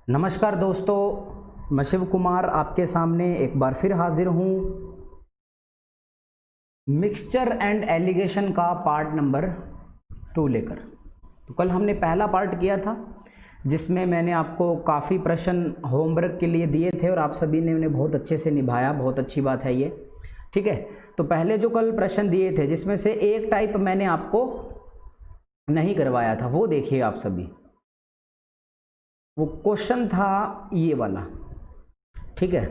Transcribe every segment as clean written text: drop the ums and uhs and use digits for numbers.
नमस्कार दोस्तों, मैं शिव कुमार आपके सामने एक बार फिर हाजिर हूँ मिक्सचर एंड एलिगेशन का पार्ट नंबर 2 लेकर। तो कल हमने पहला पार्ट किया था जिसमें मैंने आपको काफ़ी प्रश्न होमवर्क के लिए दिए थे और आप सभी ने उन्हें बहुत अच्छे से निभाया। बहुत अच्छी बात है ये, ठीक है। तो पहले जो कल प्रश्न दिए थे जिसमें से एक टाइप मैंने आपको नहीं करवाया था, वो देखिए आप सभी। वो क्वेश्चन था ये वाला, ठीक है।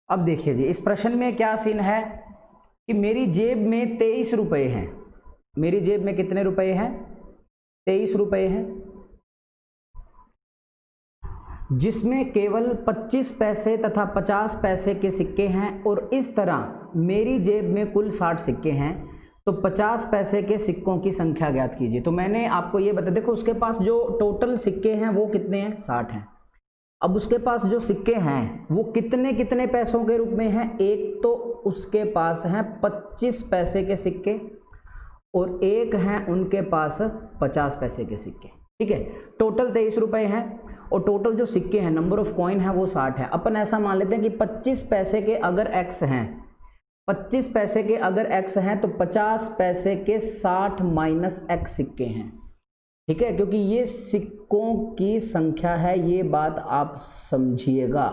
अब देखिए जी, इस प्रश्न में क्या सीन है कि मेरी जेब में 23 रुपये हैं। मेरी जेब में कितने रुपए हैं? 23 रुपये हैं, जिसमें केवल 25 पैसे तथा 50 पैसे के सिक्के हैं। और इस तरह मेरी जेब में कुल 60 सिक्के हैं, तो 50 पैसे के सिक्कों की संख्या ज्ञात कीजिए। तो मैंने आपको ये बता, देखो उसके पास जो टोटल सिक्के हैं वो कितने हैं? 60 हैं। अब उसके पास जो सिक्के हैं वो कितने कितने पैसों के रूप में हैं? एक तो उसके पास हैं 25 पैसे के सिक्के और एक हैं उनके पास 50 पैसे के सिक्के, ठीक है। टोटल 23 रुपये हैं और टोटल जो सिक्के हैं, नंबर ऑफ कॉइन है वो 60 है। अपन ऐसा मान लेते हैं कि 25 पैसे के अगर x हैं, 25 पैसे के अगर x हैं तो 50 पैसे के 60 माइनस x सिक्के हैं, ठीक है। क्योंकि ये सिक्कों की संख्या है, ये बात आप समझिएगा।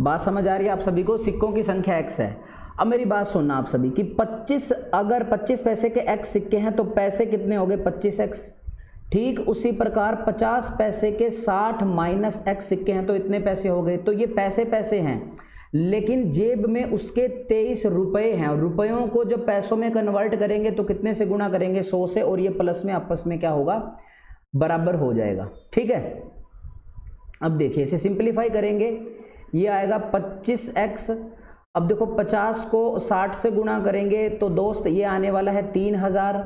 बात समझ आ रही है आप सभी को? सिक्कों की संख्या x है। अब मेरी बात सुनना आप सभी कि 25 अगर 25 पैसे के x सिक्के हैं तो पैसे कितने हो गए? 25x। ठीक उसी प्रकार 50 पैसे के 60 माइनस x सिक्के हैं तो इतने पैसे हो गए। तो ये पैसे पैसे हैं, लेकिन जेब में उसके 23 रुपये हैं। रुपयों को जब पैसों में कन्वर्ट करेंगे तो कितने से गुणा करेंगे? 100 से, और ये प्लस में आपस में क्या होगा? बराबर हो जाएगा, ठीक है। अब देखिए इसे सिंपलीफाई करेंगे, ये आएगा 25x। अब देखो 50 को 60 से गुणा करेंगे तो दोस्त ये आने वाला है 3000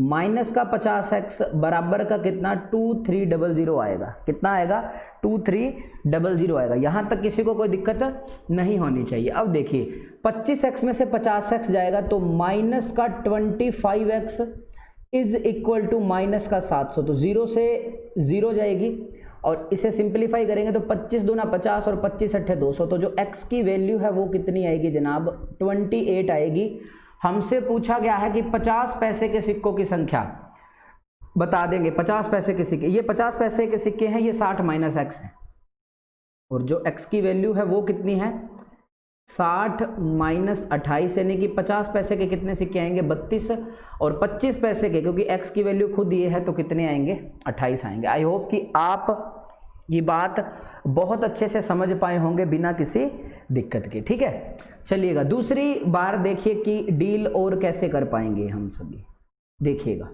माइनस का 50x बराबर का कितना? 2300 आएगा। कितना आएगा? 2300 आएगा। यहाँ तक किसी को कोई दिक्कत नहीं होनी चाहिए। अब देखिए 25x में से 50x जाएगा तो माइनस का 25x is equal to minus का 700, तो 0 से 0 जाएगी। और इसे सिंप्लीफाई करेंगे तो 25 दूना 50 और 25 अट्ठे 200, तो जो x की वैल्यू है वो कितनी आएगी जनाब? 28 आएगी। हमसे पूछा गया है कि 50 पैसे के सिक्कों की संख्या बता देंगे। 50 पैसे के सिक्के, ये 50 पैसे के सिक्के हैं, ये 60 माइनस x है, और जो x की वैल्यू है वो कितनी है? 60 माइनस 28, यानी कि 50 पैसे के कितने सिक्के आएंगे? 32, और 25 पैसे के, क्योंकि x की वैल्यू खुद ये है तो कितने आएंगे? 28 आएंगे। आई होप कि आप ये बात बहुत अच्छे से समझ पाए होंगे बिना किसी दिक्कत के, ठीक है। चलिएगा दूसरी बार देखिए कि डील और कैसे कर पाएंगे हम सभी। देखिएगा,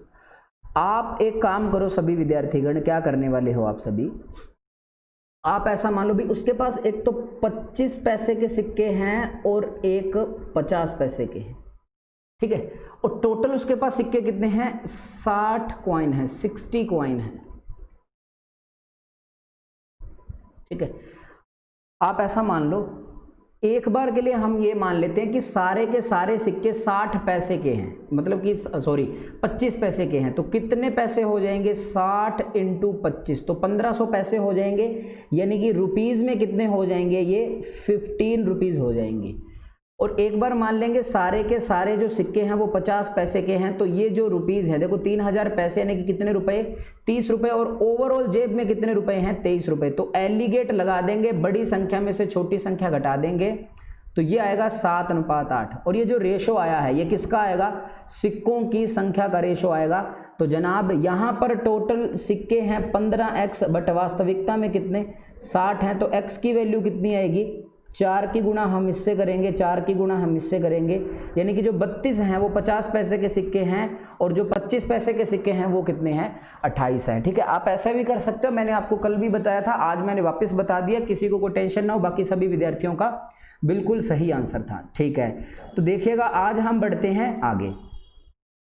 आप एक काम करो सभी विद्यार्थीगण, क्या करने वाले हो आप सभी? आप ऐसा मान लो भी उसके पास एक तो 25 पैसे के सिक्के हैं और एक 50 पैसे के हैं, ठीक है। और टोटल उसके पास सिक्के कितने हैं? 60 कॉइन है, 60 कॉइन है, ठीक है। आप ऐसा मान लो, एक बार के लिए हम ये मान लेते हैं कि सारे के सारे सिक्के 60 पैसे के हैं, मतलब कि 25 पैसे के हैं। तो कितने पैसे हो जाएंगे? 60 इंटू 25, तो 1500 पैसे हो जाएंगे। यानी कि रुपीज़ में कितने हो जाएंगे? ये 15 रुपीज़ हो जाएंगे। और एक बार मान लेंगे सारे के सारे जो सिक्के हैं वो 50 पैसे के हैं, तो ये जो रुपीज़ है, देखो 3000 पैसे यानी कि कितने रुपए? 30 रुपए। और ओवरऑल जेब में कितने रुपए हैं? 23 रुपए। तो एलिगेट लगा देंगे, बड़ी संख्या में से छोटी संख्या घटा देंगे, तो ये आएगा 7:8। और ये जो रेशो आया है ये किसका आएगा? सिक्कों की संख्या का रेशो आएगा। तो जनाब यहाँ पर टोटल सिक्के हैं 15x, बट वास्तविकता में कितने? 60 हैं। तो x की वैल्यू कितनी आएगी? 4 की गुणा हम इससे करेंगे, 4 की गुणा हम इससे करेंगे, यानी कि जो 32 हैं वो 50 पैसे के सिक्के हैं और जो 25 पैसे के सिक्के हैं वो कितने हैं? 28 हैं, ठीक है। आप ऐसा भी कर सकते हो, मैंने आपको कल भी बताया था, आज मैंने वापस बता दिया, किसी को कोई टेंशन ना हो। बाकी सभी विद्यार्थियों का बिल्कुल सही आंसर था, ठीक है। तो देखिएगा आज हम बढ़ते हैं आगे।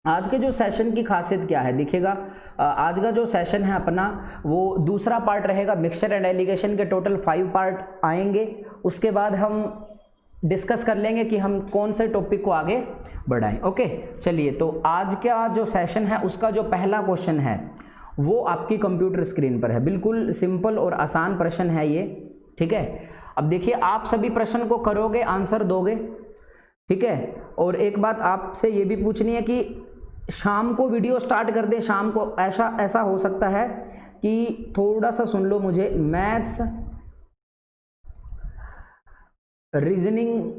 आज के जो सेशन की खासियत क्या है देखिएगा, आज का जो सेशन है अपना वो दूसरा पार्ट रहेगा। मिक्सचर एंड एलिगेशन के टोटल 5 पार्ट आएंगे। उसके बाद हम डिस्कस कर लेंगे कि हम कौन से टॉपिक को आगे बढ़ाएं। ओके, चलिए तो आज का जो सेशन है उसका जो पहला क्वेश्चन है वो आपकी कंप्यूटर स्क्रीन पर है। बिल्कुल सिंपल और आसान प्रश्न है ये, ठीक है। अब देखिए आप सभी प्रश्न को करोगे, आंसर दोगे, ठीक है। और एक बात आपसे ये भी पूछनी है कि शाम को वीडियो स्टार्ट कर दे, शाम को ऐसा हो सकता है कि थोड़ा सा सुन लो मुझे, मैथ्स, रीजनिंग,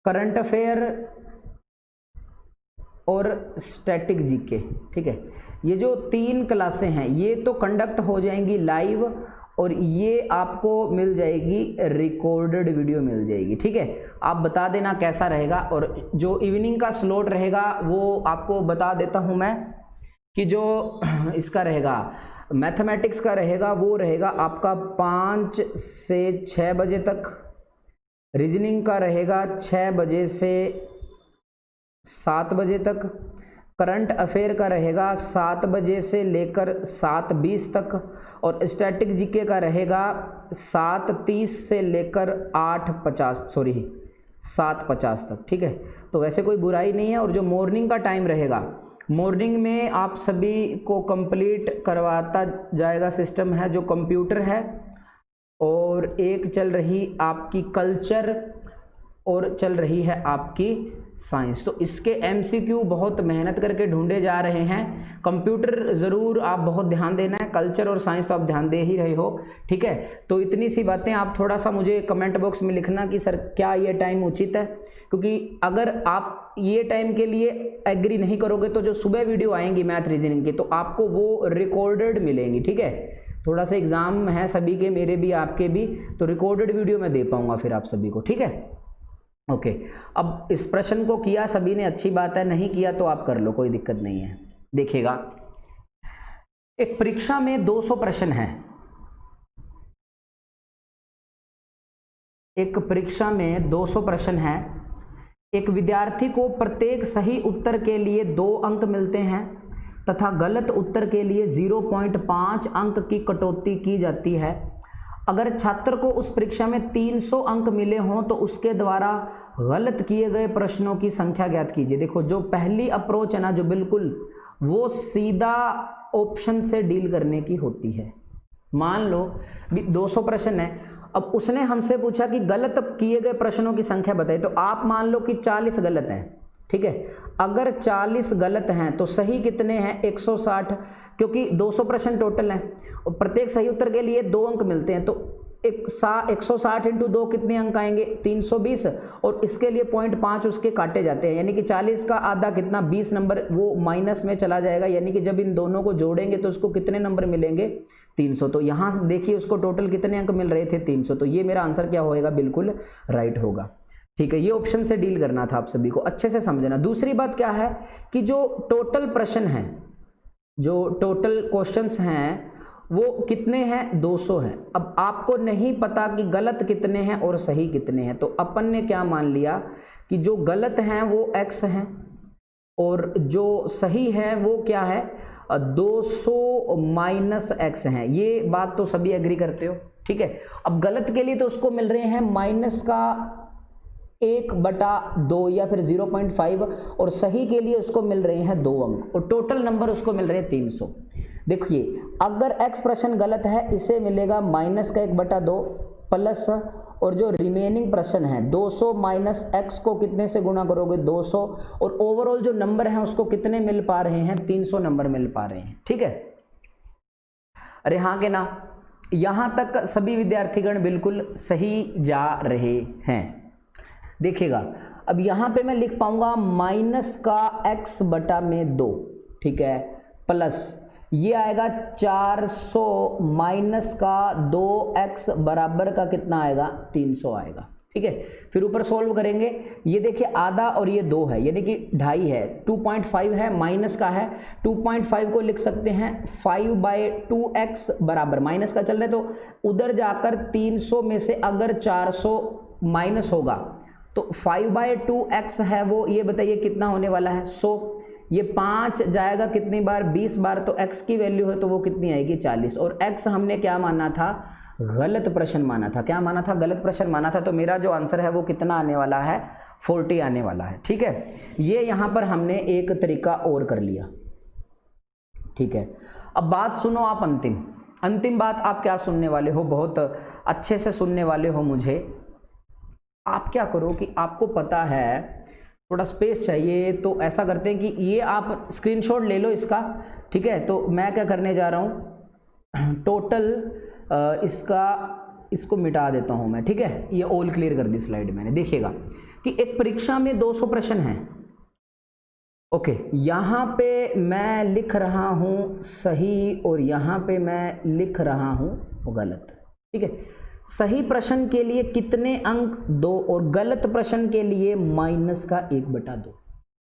करंट अफेयर और स्टैटिक जीके, ठीक है। ये जो 3 क्लासें हैं ये तो कंडक्ट हो जाएंगी लाइव, और ये आपको मिल जाएगी रिकॉर्डेड वीडियो मिल जाएगी, ठीक है। आप बता देना कैसा रहेगा। और जो इवनिंग का स्लॉट रहेगा वो आपको बता देता हूं मैं कि जो इसका रहेगा मैथमेटिक्स का रहेगा वो रहेगा आपका 5 से 6 बजे तक, रीजनिंग का रहेगा 6 बजे से 7 बजे तक, करंट अफेयर का रहेगा 7 बजे से लेकर 7:20 तक, और स्टैटिक जीके का रहेगा 7:30 से लेकर 7:50 तक, ठीक है। तो वैसे कोई बुराई नहीं है। और जो मॉर्निंग का टाइम रहेगा, मॉर्निंग में आप सभी को कंप्लीट करवाता जाएगा सिस्टम है जो कंप्यूटर है, और एक चल रही आपकी कल्चर और चल रही है आपकी साइंस। तो इसके एमसीक्यू बहुत मेहनत करके ढूंढे जा रहे हैं। कंप्यूटर ज़रूर आप बहुत ध्यान देना है, कल्चर और साइंस तो आप ध्यान दे ही रहे हो, ठीक है। तो इतनी सी बातें आप थोड़ा सा मुझे कमेंट बॉक्स में लिखना कि सर क्या ये टाइम उचित है, क्योंकि अगर आप ये टाइम के लिए एग्री नहीं करोगे तो जो सुबह वीडियो आएंगी मैथ रीजनिंग की तो आपको वो रिकॉर्डेड मिलेंगी, ठीक है। थोड़ा सा एग्जाम है सभी के, मेरे भी आपके भी, तो रिकॉर्डेड वीडियो मैं दे पाऊंगा फिर आप सभी को, ठीक है। ओके, अब इस प्रश्न को किया सभी ने, अच्छी बात है, नहीं किया तो आप कर लो, कोई दिक्कत नहीं है। देखिएगा, एक परीक्षा में 200 प्रश्न हैं। एक परीक्षा में 200 प्रश्न हैं। एक विद्यार्थी को प्रत्येक सही उत्तर के लिए 2 अंक मिलते हैं तथा गलत उत्तर के लिए 0.5 अंक की कटौती की जाती है। अगर छात्र को उस परीक्षा में 300 अंक मिले हों तो उसके द्वारा गलत किए गए प्रश्नों की संख्या ज्ञात कीजिए। देखो, जो पहली अप्रोच है ना, जो बिल्कुल वो सीधा ऑप्शन से डील करने की होती है। मान लो 200 प्रश्न है, अब उसने हमसे पूछा कि गलत किए गए प्रश्नों की संख्या बताइए, तो आप मान लो कि 40 गलत हैं, ठीक है। अगर 40 गलत हैं तो सही कितने हैं? 160, क्योंकि 200 प्रश्न टोटल हैं और प्रत्येक सही उत्तर के लिए 2 अंक मिलते हैं, तो 160 इंटू 2 कितने अंक आएंगे? 320, और इसके लिए 0.5 उसके काटे जाते हैं, यानी कि 40 का आधा कितना? 20 नंबर वो माइनस में चला जाएगा, यानी कि जब इन दोनों को जोड़ेंगे तो उसको कितने नंबर मिलेंगे? 300। तो यहाँ से देखिए उसको टोटल कितने अंक मिल रहे थे? 300। तो ये मेरा आंसर क्या होएगा? बिल्कुल राइट होगा, ठीक है। ये ऑप्शन से डील करना था आप सभी को, अच्छे से समझना। दूसरी बात क्या है कि जो टोटल प्रश्न हैं, जो टोटल क्वेश्चंस हैं वो कितने हैं? 200 हैं। अब आपको नहीं पता कि गलत कितने हैं और सही कितने हैं, तो अपन ने क्या मान लिया कि जो गलत हैं वो x हैं और जो सही है वो क्या है? 200 माइनस x हैं। ये बात तो सभी एग्री करते हो, ठीक है। अब गलत के लिए तो उसको मिल रहे हैं माइनस का 1/2 या फिर 0.5, और सही के लिए उसको मिल रहे हैं 2 अंक, और टोटल नंबर उसको मिल रहे हैं 300। देखिए, अगर x प्रश्न गलत है इसे मिलेगा माइनस का 1/2 प्लस, और जो रिमेनिंग प्रश्न है 200 माइनस x को कितने से गुणा करोगे? 200, और ओवरऑल जो नंबर है उसको कितने मिल पा रहे हैं? 300 नंबर मिल पा रहे हैं, ठीक है। अरे हाँ के ना, यहां तक सभी विद्यार्थीगण बिल्कुल सही जा रहे हैं। देखिएगा, अब यहाँ पे मैं लिख पाऊंगा माइनस का x/2, ठीक है, प्लस ये आएगा 400 माइनस का 2x बराबर का कितना आएगा? 300 आएगा, ठीक है। फिर ऊपर सोल्व करेंगे, ये देखिए आधा और ये 2 है, यानी कि 2.5 है, 2.5 है, माइनस का है, 2.5 को लिख सकते हैं 5/2x बराबर, माइनस का चल रहा है तो उधर जाकर 300 में से अगर 400 माइनस होगा तो 5/2x है वो, ये बताइए कितना होने वाला है? 100। ये 5 जाएगा कितनी बार? 20 बार, तो x की वैल्यू है तो वो कितनी आएगी? 40। और x हमने क्या माना था? गलत प्रश्न माना था। क्या माना था? गलत प्रश्न माना था। तो मेरा जो आंसर है वो कितना आने वाला है? 40 आने वाला है, ठीक है। ये यहाँ पर हमने एक तरीका और कर लिया, ठीक है, अब बात सुनो आप अंतिम बात आप क्या सुनने वाले हो, बहुत अच्छे से सुनने वाले हो मुझे। आप क्या करो कि आपको पता है थोड़ा स्पेस चाहिए, तो ऐसा करते हैं कि ये आप स्क्रीनशॉट ले लो इसका, ठीक है। तो मैं क्या करने जा रहा हूँ, टोटल इसको मिटा देता हूँ मैं, ठीक है। ये ऑल क्लियर कर दी स्लाइड मैंने। देखिएगा कि एक परीक्षा में 200 प्रश्न हैं, ओके। यहाँ पे मैं लिख रहा हूँ सही और यहाँ पे मैं लिख रहा हूँ गलत, ठीक है। सही प्रश्न के लिए कितने अंक 2 और गलत प्रश्न के लिए -1/2,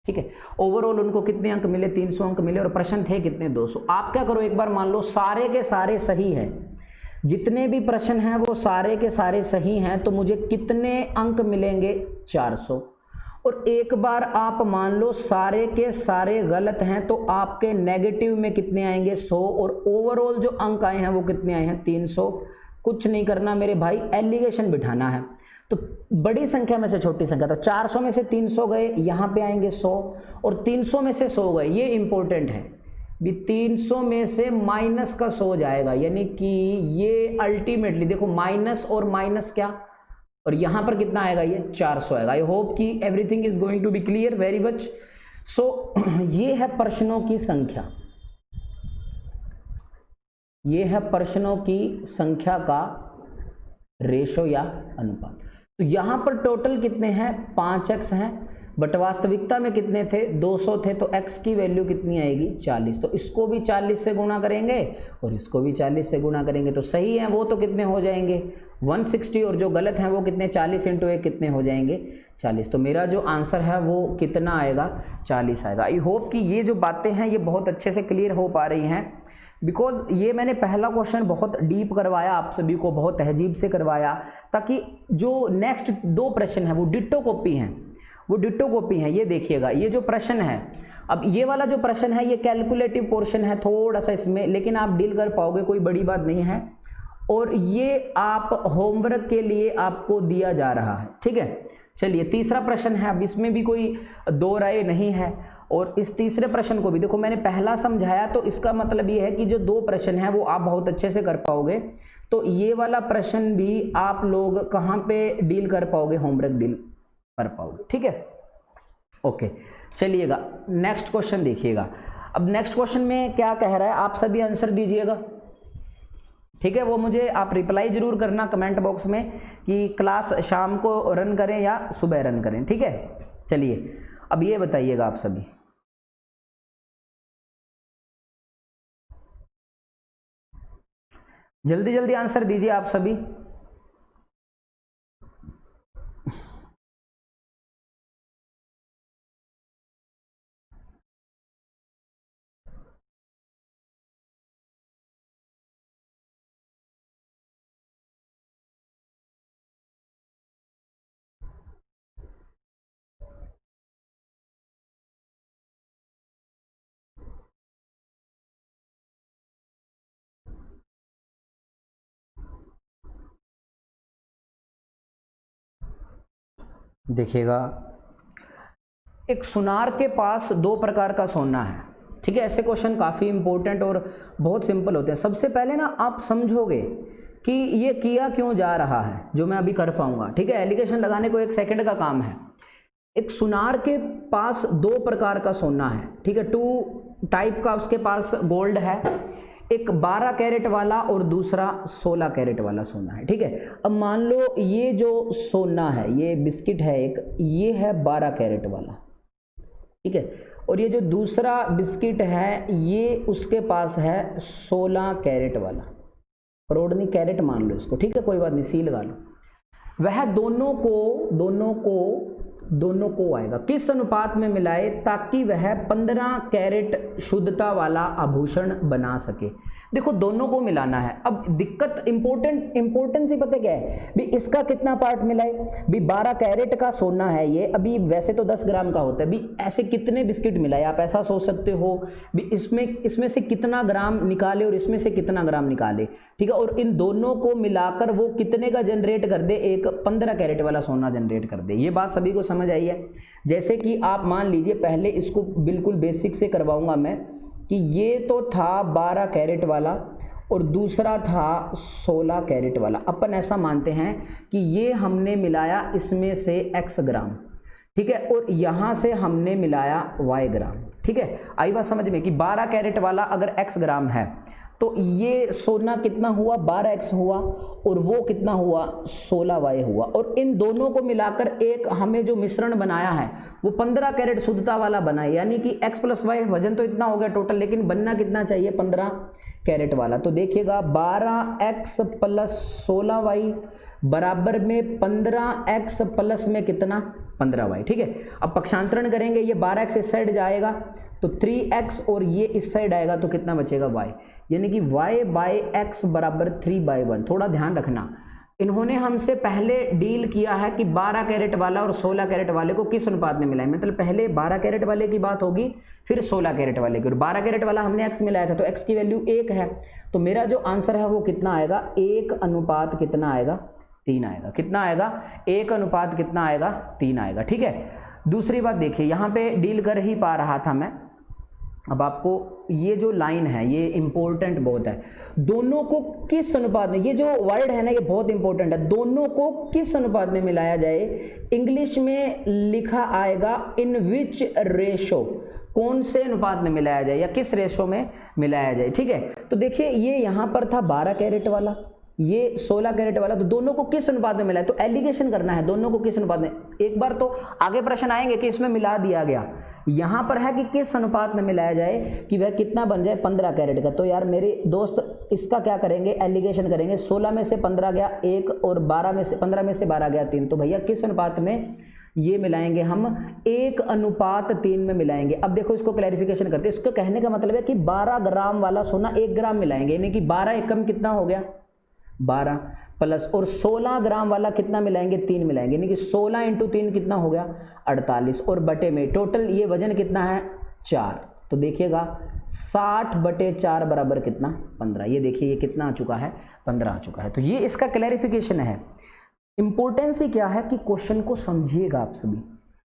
ठीक है। ओवरऑल उनको कितने अंक मिले, 300 अंक मिले और प्रश्न थे कितने, 200। आप क्या करो, एक बार मान लो सारे के सारे सही हैं, जितने भी प्रश्न हैं वो सारे के सारे सही हैं, तो मुझे कितने अंक मिलेंगे, 400। और एक बार आप मान लो सारे के सारे गलत हैं, तो आपके नेगेटिव में कितने आएंगे, 100। और ओवरऑल जो अंक आए हैं वो कितने आए हैं, 300। कुछ नहीं करना मेरे भाई, एलिगेशन बिठाना है। तो बड़ी संख्या में से छोटी संख्या, तो 400 में से 300 गए, यहाँ पे आएंगे 100, और 300 में से 100 गए, ये इंपॉर्टेंट है भी। 300 में से माइनस का 100 जाएगा, यानी कि ये अल्टीमेटली देखो माइनस और माइनस क्या, और यहां पर कितना आएगा, ये 400 आएगा। आई होप कि everything is going to be clear very much. So ये है प्रश्नों की संख्या, ये है प्रश्नों की संख्या का रेशो या अनुपात। तो यहां पर टोटल कितने हैं, 5x हैं, बट वास्तविकता में कितने थे, 200 थे, तो x की वैल्यू कितनी आएगी, 40। तो इसको भी 40 से गुणा करेंगे और इसको भी 40 से गुणा करेंगे, तो सही है वो तो कितने हो जाएंगे, 160, और जो गलत हैं वो कितने, 40 × 1 कितने हो जाएंगे, 40। तो मेरा जो आंसर है वो कितना आएगा, 40 आएगा। आई होप कि ये जो बातें हैं ये बहुत अच्छे से क्लियर हो पा रही हैं, बिकॉज ये मैंने पहला क्वेश्चन बहुत डीप करवाया, आप सभी को बहुत तहजीब से करवाया, ताकि जो नेक्स्ट 2 प्रश्न हैं वो डिट्टो कॉपी हैं, वो डिट्टो कॉपी हैं। ये देखिएगा, ये जो प्रश्न है, अब ये वाला जो प्रश्न है ये कैलकुलेटिव पोर्शन है थोड़ा सा इसमें, लेकिन आप डील कर पाओगे, कोई बड़ी बात नहीं है। और ये आप होमवर्क के लिए आपको दिया जा रहा है, ठीक है। चलिए तीसरा प्रश्न है, अब इसमें भी कोई 2 राय नहीं है। और इस तीसरे प्रश्न को भी देखो, मैंने पहला समझाया, तो इसका मतलब ये है कि जो 2 प्रश्न हैं वो आप बहुत अच्छे से कर पाओगे। तो ये वाला प्रश्न भी आप लोग कहाँ पे डील कर पाओगे, होमवर्क डील कर पाओगे, ठीक है। ओके, चलिएगा नेक्स्ट क्वेश्चन देखिएगा। अब नेक्स्ट क्वेश्चन में क्या कह रहा है, आप सभी आंसर दीजिएगा, ठीक है। वो मुझे आप रिप्लाई जरूर करना कमेंट बॉक्स में कि क्लास शाम को रन करें या सुबह रन करें, ठीक है। चलिए अब ये बताइएगा आप सभी, जल्दी जल्दी आंसर दीजिए आप सभी। देखिएगा, एक सुनार के पास 2 प्रकार का सोना है, ठीक है। ऐसे क्वेश्चन काफ़ी इंपॉर्टेंट और बहुत सिंपल होते हैं। सबसे पहले ना आप समझोगे कि ये किया क्यों जा रहा है, जो मैं अभी कर पाऊंगा, ठीक है। एलिगेशन लगाने को 1 सेकंड का काम है। एक सुनार के पास 2 प्रकार का सोना है, ठीक है। 2 टाइप का उसके पास गोल्ड है, एक 12 कैरेट वाला और दूसरा 16 कैरेट वाला सोना है, ठीक है। अब मान लो ये जो सोना है, ये बिस्किट है एक, ये है 12 कैरेट वाला, ठीक है। और ये जो दूसरा बिस्किट है ये उसके पास है 16 कैरेट वाला, करोड़ नहीं कैरेट मान लो इसको, ठीक है, कोई बात नहीं, सी लगा लो। वह दोनों को आएगा, किस अनुपात में मिलाए ताकि वह 15 कैरेट शुद्धता वाला आभूषण बना सके। देखो दोनों को मिलाना है। अब दिक्कत इंपॉर्टेंट सी पता क्या है भी, इसका कितना पार्ट मिलाए भी, 12 कैरेट का सोना है ये, अभी वैसे तो 10 ग्राम का होता है भी, ऐसे कितने बिस्किट मिलाए, आप ऐसा सोच सकते हो भी, इसमें से कितना ग्राम निकाले और इसमें से कितना ग्राम निकाले, ठीक है। और इन दोनों को मिलाकर वो कितने का जनरेट कर दे, एक 15 कैरेट वाला सोना जनरेट कर दे। ये बात सभी को समझ आई है। जैसे कि आप मान लीजिए, पहले इसको बिल्कुल बेसिक से करवाऊंगा मैं, कि ये तो था 12 कैरेट वाला और दूसरा था 16 कैरेट वाला। अपन ऐसा मानते हैं कि ये हमने मिलाया इसमें से x ग्राम, ठीक है, और यहाँ से हमने मिलाया y ग्राम, ठीक है। आई बात समझ में कि 12 कैरेट वाला अगर x ग्राम है तो ये सोना कितना हुआ 12x हुआ और वो कितना हुआ 16y हुआ, और इन दोनों को मिलाकर एक हमें जो मिश्रण बनाया है वो 15 कैरेट शुद्धता वाला बना है, यानी कि x प्लस वाई वजन तो इतना हो गया टोटल, लेकिन बनना कितना चाहिए 15 कैरेट वाला। तो देखिएगा 12x प्लस 16y बराबर में 15x प्लस में कितना 15y, ठीक है। अब पक्षांतरण करेंगे, ये 12x इस साइड जाएगा तो 3x और ये इस साइड आएगा तो कितना बचेगा y, यानी कि y बाई x बराबर 3/1। थोड़ा ध्यान रखना, इन्होंने हमसे पहले डील किया है कि 12 कैरेट वाला और 16 कैरेट वाले को किस अनुपात में मिलाएं, मतलब पहले 12 कैरेट वाले की बात होगी फिर 16 कैरेट वाले की, और 12 कैरेट वाला हमने x मिलाया था तो x की वैल्यू 1 है, तो मेरा जो आंसर है वो कितना आएगा 1 अनुपात कितना आएगा 3 आएगा। कितना आएगा 1 अनुपात कितना आएगा 3 आएगा, ठीक है। दूसरी बात देखिए, यहाँ पे डील कर ही पा रहा था मैं, अब आपको ये जो लाइन है ये इंपॉर्टेंट बहुत है, दोनों को किस अनुपात में, ये जो वर्ड है ना ये बहुत इंपॉर्टेंट है, दोनों को किस अनुपात में मिलाया जाए, इंग्लिश में लिखा आएगा इन विच रेशो, कौन से अनुपात में मिलाया जाए या किस रेशो में मिलाया जाए, ठीक है। तो देखिए ये यहाँ पर था 12 कैरेट वाला, ये 16 कैरेट वाला, तो दोनों को किस अनुपात में मिलाया, तो एलिगेशन करना है दोनों को किस अनुपात में। एक बार तो आगे प्रश्न आएंगे कि इसमें मिला दिया गया, यहां पर है कि किस अनुपात में मिलाया जाए कि वह कितना बन जाए 15 कैरेट का। तो यार मेरे दोस्त इसका क्या करेंगे, एलिगेशन करेंगे, 16 में से 15 गया 1 और 15 में से 12 गया 3, तो भैया किस अनुपात में ये मिलाएंगे हम 1 अनुपात 3 में मिलाएंगे। अब देखो इसको क्लैरिफिकेशन करते हैं, इसको कहने का मतलब है कि 12 ग्राम वाला सोना 1 ग्राम मिलाएंगे, यानी कि 12 एकम कितना हो गया 12 प्लस, और 16 ग्राम वाला कितना मिलाएंगे 3 मिलाएंगे, यानी कि 16 इंटू 3 कितना हो गया 48, और बटे में टोटल ये वजन कितना है 4, तो देखिएगा 60 बटे 4 बराबर कितना 15, ये देखिए ये कितना आ चुका है 15 आ चुका है। तो ये इसका क्लैरिफिकेशन है। इंपॉर्टेंस ही क्या है कि क्वेश्चन को समझिएगा आप सभी,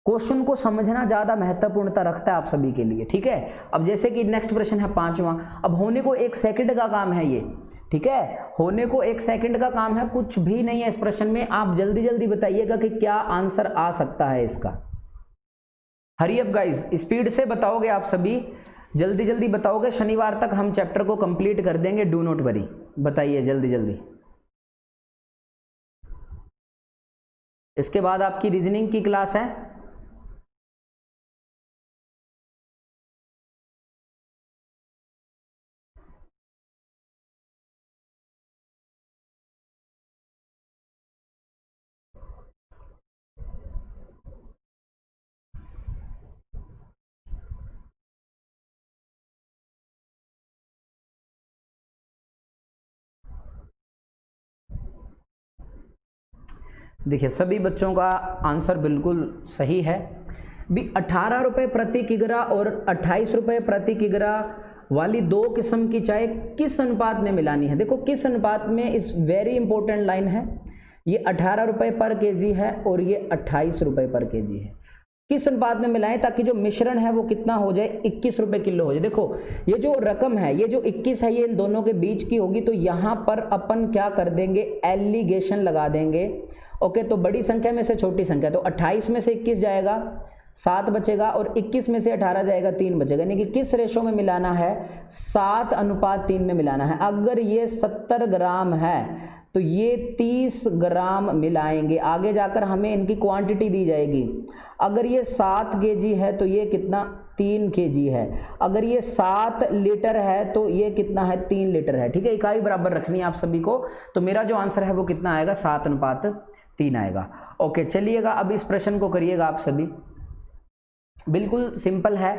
क्वेश्चन को समझना ज्यादा महत्वपूर्णता रखता है आप सभी के लिए, ठीक है। अब जैसे कि नेक्स्ट प्रश्न है 5वां, अब होने को 1 सेकंड का काम है ये, ठीक है, होने को 1 सेकंड का काम है, कुछ भी नहीं है इस प्रश्न में, आप जल्दी जल्दी बताइएगा कि क्या आंसर आ सकता है इसका। हरी अप गाइस, स्पीड से बताओगे आप सभी, जल्दी जल्दी बताओगे, शनिवार तक हम चैप्टर को कंप्लीट कर देंगे, डू नॉट वरी, बताइए जल्दी जल्दी। इसके बाद आपकी रीजनिंग की क्लास है, देखिए सभी बच्चों का आंसर बिल्कुल सही है भी। 18 रुपये प्रति किग्रा और 28 रुपये प्रति किग्रा वाली 2 किस्म की चाय किस अनुपात में मिलानी है। देखो किस अनुपात में, इस वेरी इंपॉर्टेंट लाइन है, ये 18 रुपये पर केजी है और ये 28 रुपये पर केजी है, किस अनुपात में मिलाएं ताकि जो मिश्रण है वो कितना हो जाए 21 रुपये किलो हो जाए। देखो ये जो रकम है, ये जो 21 है, ये इन दोनों के बीच की होगी, तो यहाँ पर अपन क्या कर देंगे, एलिगेशन लगा देंगे। ओके, तो बड़ी संख्या में से छोटी संख्या, तो 28 में से 21 जाएगा 7 बचेगा, और 21 में से 18 जाएगा 3 बचेगा, यानी कि किस रेशो में मिलाना है 7:3 में मिलाना है। अगर ये 70 ग्राम है तो ये 30 ग्राम मिलाएंगे, आगे जाकर हमें इनकी क्वांटिटी दी जाएगी। अगर ये 7 केजी है तो ये कितना 3 केजी है, अगर ये 7 लीटर है तो ये कितना है 3 लीटर है, ठीक है। इकाई बराबर रखनी है आप सभी को, तो मेरा जो आंसर है वो कितना आएगा 7:3 आएगा। ओके चलिएगा, अब इस प्रश्न को करिएगा आप सभी। बिल्कुल सिंपल है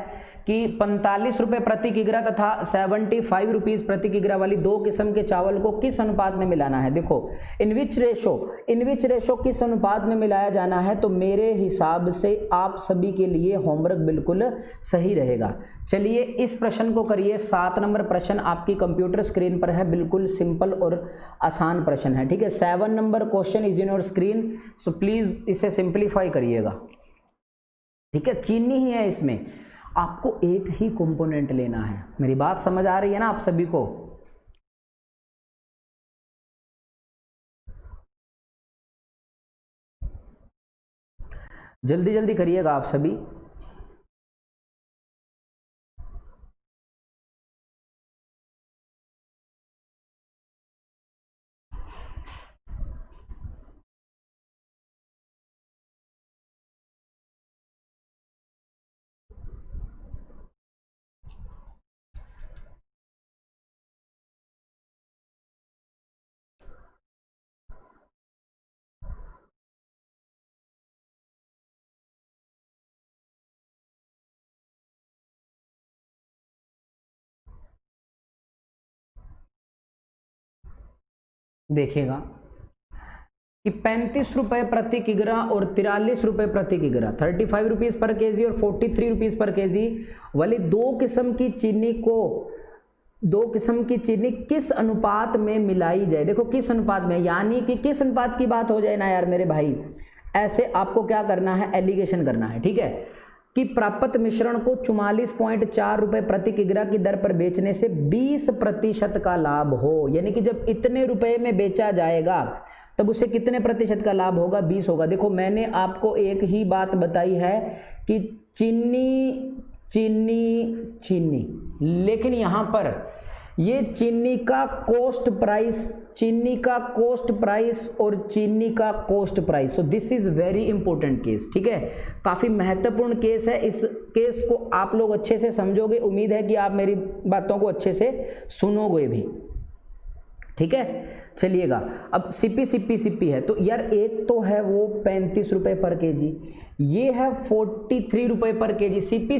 कि 45 रुपये प्रति किग्रा तथा 75 रुपीज प्रति किग्रा वाली 2 किस्म के चावल को किस अनुपात में मिलाना है। देखो इन विच रेशो किस अनुपात में मिलाया जाना है, तो मेरे हिसाब से आप सभी के लिए होमवर्क बिल्कुल सही रहेगा। चलिए इस प्रश्न को करिए। 7 नंबर प्रश्न आपकी कंप्यूटर स्क्रीन पर है, बिल्कुल सिंपल और आसान प्रश्न है, ठीक है। 7 number question is in your screen, so please इसे सिंप्लीफाई करिएगा, ठीक है। चीनी ही है इसमें, आपको एक ही कंपोनेंट लेना है। मेरी बात समझ आ रही है ना आप सभी को? जल्दी जल्दी करिएगा आप सभी। देखिएगा कि 35 रुपए प्रति किग्रा और 43 रुपए प्रति किग्रा, 35 रुपीज पर केजी और 43 रुपीज पर केजी वाली दो किस्म की चीनी किस अनुपात में मिलाई जाए। देखो किस अनुपात में, यानी कि किस अनुपात की बात हो जाए ना यार मेरे भाई, ऐसे आपको क्या करना है, एलिगेशन करना है, ठीक है, कि प्राप्त मिश्रण को 44.4 रुपए प्रति किग्रा की दर पर बेचने से 20% का लाभ हो। यानी कि जब इतने रुपए में बेचा जाएगा तब उसे कितने प्रतिशत का लाभ होगा, 20 होगा। देखो मैंने आपको एक ही बात बताई है कि चीनी, लेकिन यहां पर ये चीनी का कोस्ट प्राइस और चीनी का coast price, so this is very important case, ठीक है, काफी महत्वपूर्ण केस है। इस केस को आप लोग अच्छे से समझोगे, उम्मीद है कि आप मेरी बातों को अच्छे से सुनोगे भी, ठीक है। चलिएगा, अब सीपी है, तो यार एक तो है वो 35 रुपए पर केजी, ये है 43 रुपए पर केजी। सीपी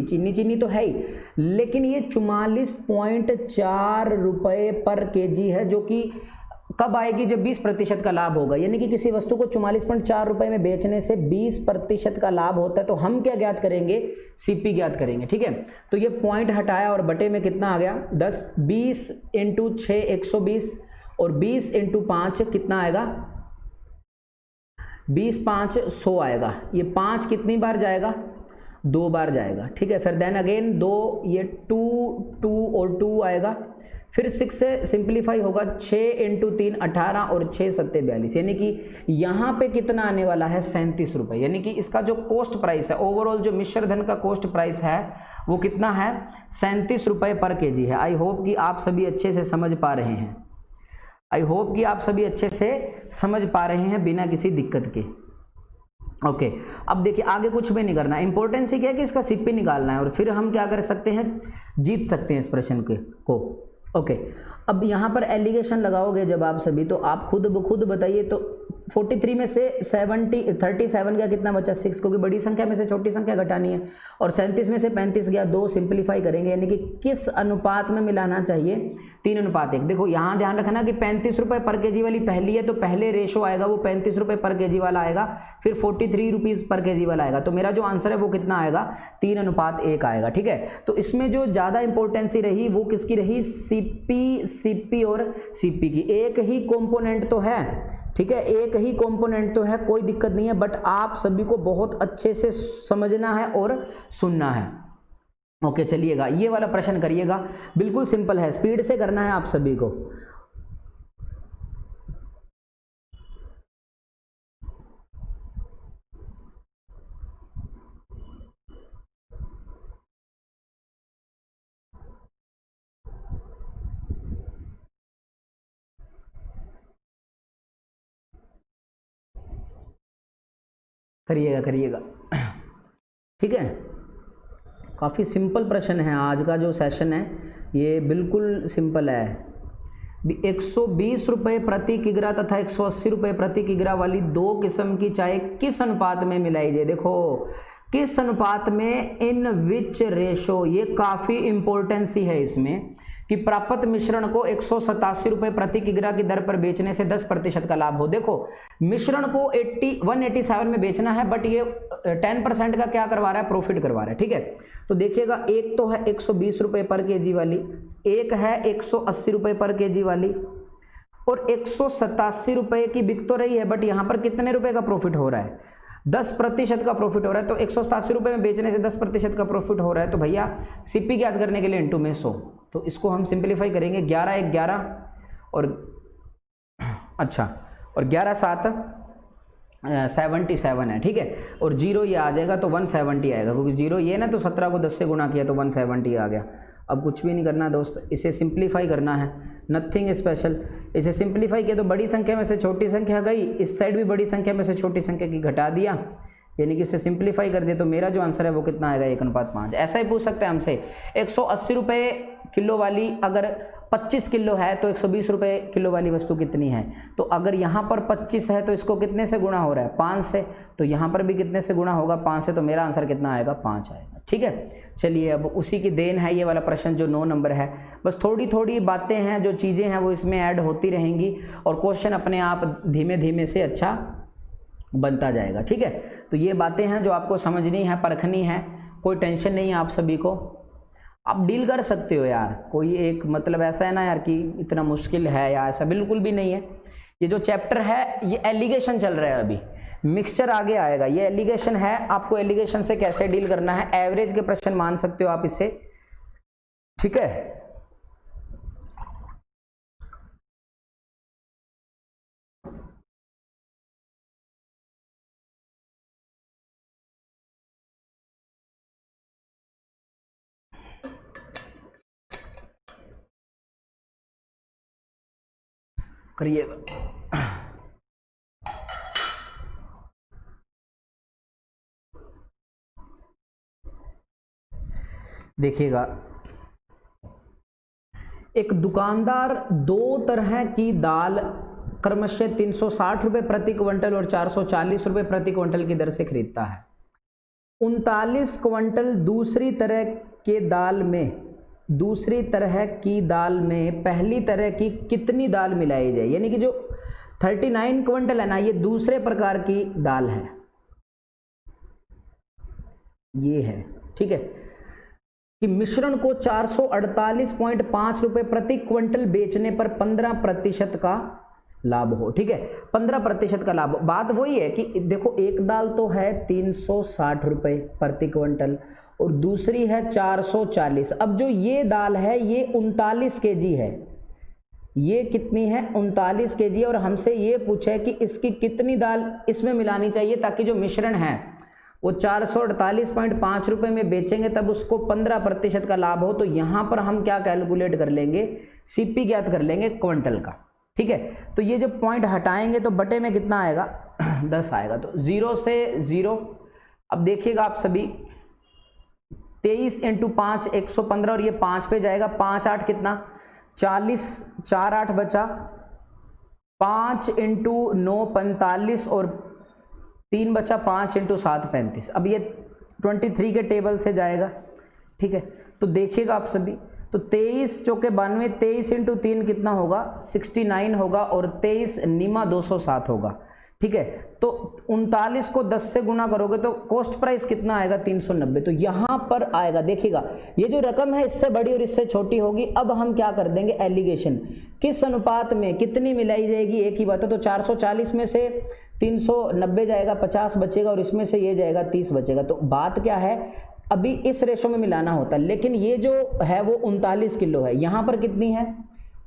चीनी तो है ही, लेकिन ये 44.4 रुपए पर केजी है, जो कि कब आएगी, जब 20% का लाभ होगा। यानी कि किसी वस्तु को 44.4 रुपए में बेचने से 20% का लाभ होता है, तो हम क्या ज्ञात करेंगे, सीपी ज्ञात करेंगे, ठीक है। तो ये पॉइंट हटाया और बटे में कितना आ गया 10, 20 इंटू 6 120 और 20 इंटू 5 कितना आएगा, 20 5 100 आएगा। ये 5 कितनी बार जाएगा, 2 बार जाएगा, ठीक है। फिर देन अगेन 2, ये 2 और 2 आएगा। फिर 6 से सिंप्लीफाई होगा, 6 इंटू 3 18 और 6 7 42, यानी कि यहाँ पे कितना आने वाला है 37 रुपये। यानी कि इसका जो कॉस्ट प्राइस है, ओवरऑल जो मिश्र धन का कॉस्ट प्राइस है वो कितना है, 37 रुपये पर केजी है। आई होप कि आप सभी अच्छे से समझ पा रहे हैं, बिना किसी दिक्कत के। ओके, अब देखिए आगे कुछ भी नहीं करना, इंपॉर्टेंस ही क्या है कि इसका सीपी निकालना है और फिर हम क्या कर सकते हैं, जीत सकते हैं इस प्रश्न को। ओके, अब यहाँ पर एलिगेशन लगाओगे जब आप सभी, तो आप खुद ब खुद बताइए। तो 43 में से 37 गया, कितना बचा 6, क्योंकि बड़ी संख्या में से छोटी संख्या घटानी है, और 37 में से 35 गया 2, सिंप्लीफाई करेंगे। यानी कि किस अनुपात में मिलाना चाहिए, 3:1। देखो यहाँ ध्यान रखना कि 35 रुपये पर केजी वाली पहली है, तो पहले रेशो आएगा वो 35 रुपये पर केजी वाला आएगा, फिर 43 रुपीज पर केजी वाला आएगा। तो मेरा जो आंसर है वो कितना आएगा, 3:1 आएगा, ठीक है। तो इसमें जो ज्यादा इंपॉर्टेंसी रही वो किसकी रही, सीपी और सीपी की। एक ही कंपोनेंट तो है, ठीक है, एक ही कंपोनेंट तो है, कोई दिक्कत नहीं है, बट आप सभी को बहुत अच्छे से समझना है और सुनना है। ओके, चलिएगा ये वाला प्रश्न करिएगा, बिल्कुल सिंपल है, स्पीड से करना है आप सभी को। करिएगा, ठीक है। काफ़ी सिंपल प्रश्न है, आज का जो सेशन है ये बिल्कुल सिंपल है। 120 रुपये प्रति किग्रा तथा 180 रुपये प्रति किग्रा वाली दो किस्म की चाय किस अनुपात में मिलाई जाए। देखो किस अनुपात में, इन विच रेशो, ये काफ़ी इंपॉर्टेंसी है इसमें कि प्राप्त मिश्रण को 187 रुपये प्रति किग्रा की दर पर बेचने से 10% का लाभ हो। देखो मिश्रण को 187 में बेचना है, बट ये 10% का क्या करवा रहा है, प्रॉफिट करवा रहा है, ठीक है। तो देखिएगा, एक तो है 120 रुपये पर केजी वाली, एक है 180 रुपये पर केजी वाली, और 187 रुपये की बिक तो रही है, बट यहाँ पर कितने रुपए का प्रॉफिट हो रहा है, 10% का प्रॉफिट हो रहा है, तो 187 रुपये में बेचने से 10% का प्रॉफिट हो रहा है, तो भैया सीपी ज्ञात करने के लिए इंटू में 100, तो इसको हम सिंप्लीफाई करेंगे। 11 1 11 और अच्छा, और 11 7 77 है, ठीक है, और जीरो ये आ जाएगा तो 170 आएगा, क्योंकि जीरो ये ना, तो 17 को 10 से गुणा किया तो 170 आ गया। अब कुछ भी नहीं करना दोस्त, इसे सिंप्लीफाई करना है, नथिंग स्पेशल। इसे सिंप्लीफाई किया तो बड़ी संख्या में से छोटी संख्या गई, इस साइड भी बड़ी संख्या में से छोटी संख्या की घटा दिया, यानी कि उसे सिंप्लीफाई कर दिया, तो मेरा जो आंसर है वो कितना आएगा, 1:5। ऐसा ही पूछ सकते हैं हमसे, 180 रुपये किलो वाली अगर 25 किलो है तो 120 रुपये किलो वाली वस्तु कितनी है। तो अगर यहाँ पर 25 है तो इसको कितने से गुणा हो रहा है, 5 से, तो यहाँ पर भी कितने से गुणा होगा, 5 से, तो मेरा आंसर कितना आएगा, 5 आएगा। ठीक है, चलिए अब उसी की देन है ये वाला प्रश्न जो 9 नंबर है। बस थोड़ी थोड़ी बातें हैं, जो चीज़ें हैं वो इसमें ऐड होती रहेंगी और क्वेश्चन अपने आप धीमे धीमे से अच्छा बनता जाएगा। ठीक है, तो ये बातें हैं जो आपको समझनी है, परखनी है, कोई टेंशन नहीं है आप सभी को, आप डील कर सकते हो यार। कोई एक मतलब ऐसा है ना यार कि इतना मुश्किल है या ऐसा बिल्कुल भी नहीं है। ये जो चैप्टर है ये एलिगेशन चल रहा है, अभी मिक्सचर आगे आएगा, ये एलिगेशन है, आपको एलिगेशन से कैसे डील करना है, एवरेज के प्रश्न मान सकते हो आप इसे। ठीक है, करिएगा। देखिएगा, एक दुकानदार 2 तरह की दाल क्रमशः 360 रुपये प्रति क्विंटल और 440 रुपये प्रति क्विंटल की दर से खरीदता है। 39 क्विंटल दूसरी तरह की दाल में पहली तरह की कितनी दाल मिलाई जाए, यानी कि जो 39 क्विंटल है ना, ये दूसरे प्रकार की दाल है, ये है। ठीक है, कि मिश्रण को 448.5 रुपये प्रति क्विंटल बेचने पर 15% का लाभ हो। ठीक है, 15% का लाभ। बात वही है कि देखो, एक दाल तो है 360 रुपये प्रति क्विंटल और दूसरी है 440। अब जो ये दाल है ये 39 kg है, ये कितनी है, 39 kg, और हमसे ये पूछा है कि इसकी कितनी दाल इसमें मिलानी चाहिए ताकि जो मिश्रण है वो 448.5 रुपये में बेचेंगे तब उसको 15% का लाभ हो। तो यहाँ पर हम क्या कैलकुलेट कर लेंगे, सीपी ज्ञात कर लेंगे क्विंटल का। ठीक है, तो ये जो पॉइंट हटाएंगे तो बटे में कितना आएगा 10 आएगा, तो 0 से 0। अब देखिएगा आप सभी, 23 × 5 115 और ये 5 पे जाएगा, 5 8 कितना 40, 4 8 बचा, 5 × 9 45 और 3 बचा, 5 × 7 35। अब ये 23 के टेबल से जाएगा। ठीक है, तो देखिएगा आप सभी, तो 23 चौके 92, 23 × 3 कितना होगा 69 होगा और 23 निमा 207 होगा। ठीक है, तो 39 को 10 से गुना करोगे तो कॉस्ट प्राइस कितना आएगा 390। तो यहाँ पर आएगा, देखिएगा ये जो रकम है इससे बड़ी और इससे छोटी होगी। अब हम क्या कर देंगे, एलिगेशन किस अनुपात में कितनी मिलाई जाएगी, एक ही बात है। तो 440 में से 390 जाएगा, 50 बचेगा और इसमें से ये जाएगा 30 बचेगा। तो बात क्या है, अभी इस रेशो में मिलाना होता है, लेकिन ये जो है वो 39 किलो है, यहाँ पर कितनी है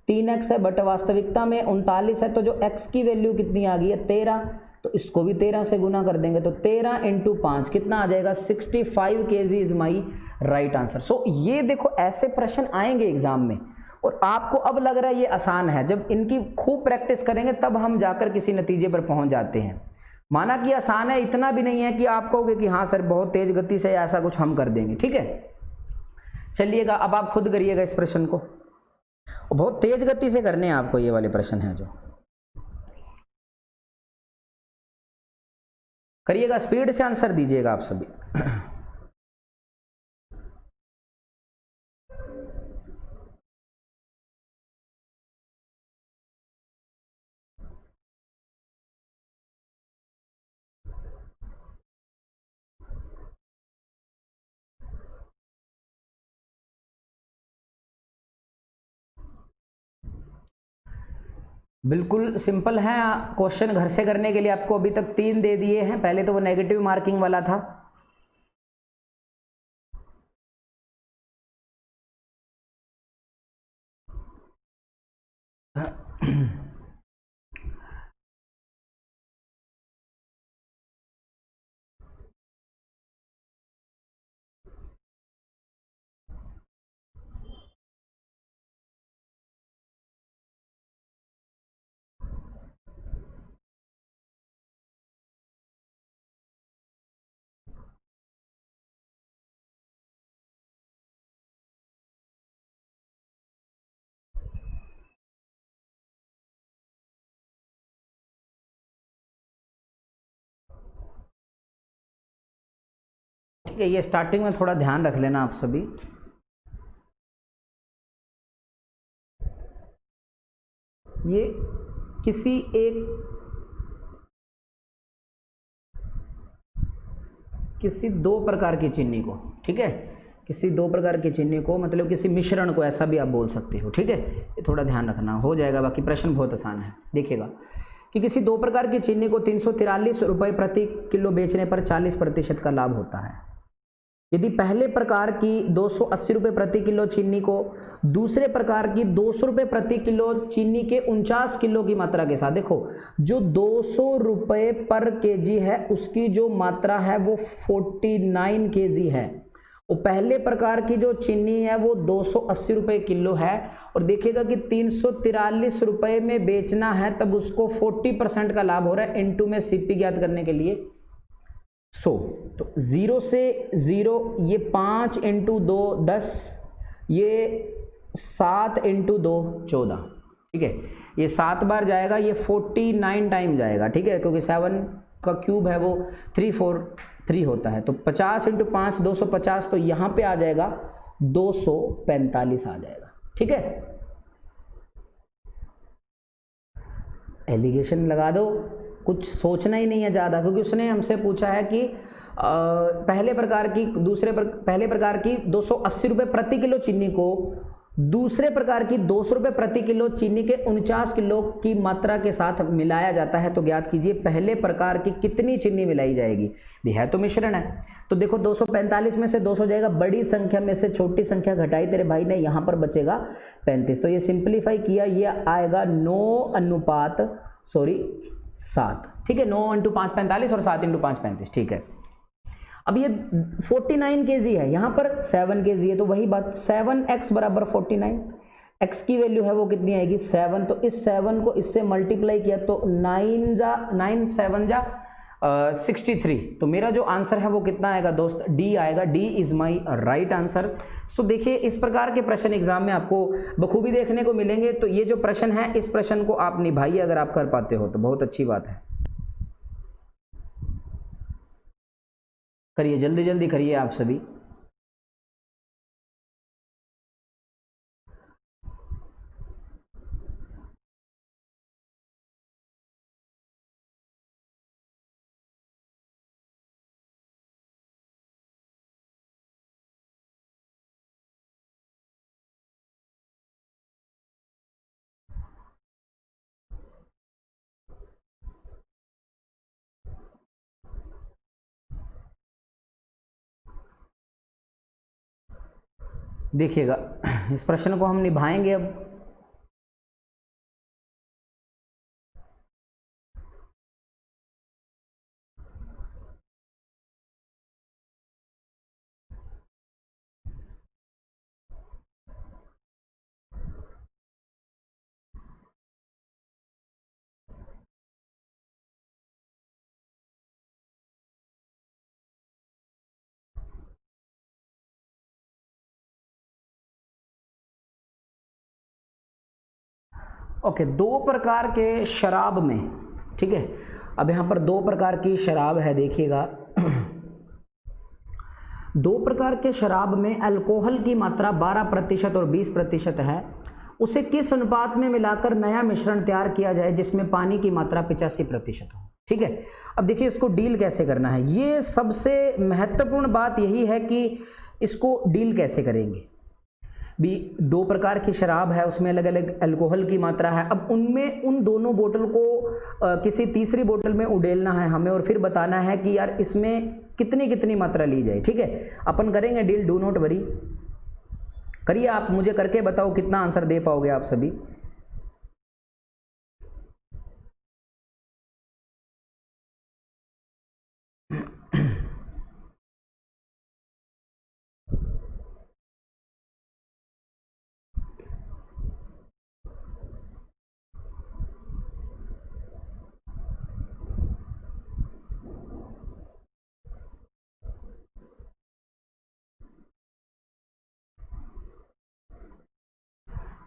3x है, बट वास्तविकता में 39 है। तो जो x की वैल्यू कितनी आ गई है 13, तो इसको भी 13 से गुना कर देंगे, तो 13 × 5 कितना आ जाएगा 65 kg is my right answer. So ये देखो ऐसे प्रश्न आएंगे एग्जाम में और आपको अब लग रहा है ये आसान है, जब इनकी खूब प्रैक्टिस करेंगे तब हम जाकर किसी नतीजे पर पहुंच जाते हैं। माना कि आसान है, इतना भी नहीं है कि आप कहोगे कि हाँ सर बहुत तेज गति से ऐसा कुछ हम कर देंगे। ठीक है, चलिएगा अब आप खुद करिएगा इस प्रश्न को, बहुत तेज गति से करने हैं आपको, ये वाले प्रश्न हैं जो करिएगा, स्पीड से आंसर दीजिएगा आप सभी। बिल्कुल सिंपल है क्वेश्चन। घर से करने के लिए आपको अभी तक 3 दे दिए हैं। पहले तो वो नेगेटिव मार्किंग वाला था। ठीक है, ये स्टार्टिंग में थोड़ा ध्यान रख लेना आप सभी। ये किसी 2 प्रकार की चीनी को, ठीक है, किसी 2 प्रकार की चीनी को, मतलब किसी मिश्रण को, ऐसा भी आप बोल सकते हो। ठीक है, ये थोड़ा ध्यान रखना, हो जाएगा। बाकी प्रश्न बहुत आसान है। देखिएगा कि किसी 2 प्रकार की चीनी को 343 रुपये प्रति किलो बेचने पर 40% का लाभ होता है। यदि पहले प्रकार की 280 रुपये प्रति किलो चीनी को दूसरे प्रकार की 200 रुपये प्रति किलो चीनी के 49 किलो की मात्रा के साथ, देखो जो 200 रुपये पर केजी है उसकी जो मात्रा है वो 49 केजी है, और पहले प्रकार की जो चीनी है वो 280 रुपये किलो है, और देखिएगा कि 343 रुपये में बेचना है, तब उसको 40% का लाभ हो रहा है। इनटू में सीपी ज्ञात करने के लिए 100, तो 0 से 0, ये 5 × 2 10, ये 7 × 2 14, ठीक है, ये 7 बार जाएगा, ये 49 टाइम जाएगा। ठीक है, क्योंकि 7 का क्यूब है वो 343 होता है, तो 50 × 5 250, तो यहाँ पे आ जाएगा 245 आ जाएगा। ठीक है, एलिगेशन लगा दो, कुछ सोचना ही नहीं है ज़्यादा, क्योंकि उसने हमसे पूछा है कि पहले प्रकार की पहले प्रकार की 280 रुपये प्रति किलो चीनी को दूसरे प्रकार की 200 रुपये प्रति किलो चीनी के 49 किलो की मात्रा के साथ मिलाया जाता है, तो ज्ञात कीजिए पहले प्रकार की कितनी चीनी मिलाई जाएगी। भी है तो मिश्रण है, तो देखो 245 में से 200 जाएगा, बड़ी संख्या में से छोटी संख्या घटाई तेरे भाई ने, यहाँ पर बचेगा 35, तो ये सिंप्लीफाई किया, ये आएगा 7। ठीक है, 9 × 5 45 और 7 × 5 35। ठीक है, अब ये 49 केजी है, यहाँ पर 7 केजी है, तो वही बात 7x बराबर 49, x की वैल्यू है वो कितनी आएगी 7, तो इस 7 को इससे मल्टीप्लाई किया तो 9 7 जा 63, तो मेरा जो आंसर है वो कितना आएगा दोस्त, डी आएगा। D is my right answer. So देखिए इस प्रकार के प्रश्न एग्जाम में आपको बखूबी देखने को मिलेंगे, तो ये जो प्रश्न है इस प्रश्न को आप निभाइए, अगर आप कर पाते हो तो बहुत अच्छी बात है। करिए, जल्दी जल्दी करिए आप सभी। देखिएगा इस प्रश्न को हम निभाएंगे अब। ओके, 2 प्रकार के शराब में, ठीक है, अब यहाँ पर 2 प्रकार की शराब है, देखिएगा 2 प्रकार के शराब में अल्कोहल की मात्रा 12% और 20% है, उसे किस अनुपात में मिलाकर नया मिश्रण तैयार किया जाए जिसमें पानी की मात्रा 85% हो। ठीक है, अब देखिए इसको डील कैसे करना है, ये सबसे महत्वपूर्ण बात यही है कि इसको डील कैसे करेंगे। भी 2 प्रकार की शराब है, उसमें अलग अलग अल्कोहल की मात्रा है। अब उनमें उन दोनों बोतल को किसी तीसरी बोतल में उड़ेलना है हमें और फिर बताना है कि यार इसमें कितनी कितनी मात्रा ली जाए। ठीक है, अपन करेंगे डील, डू नॉट वरी। करिए, आप मुझे करके बताओ कितना आंसर दे पाओगे आप सभी।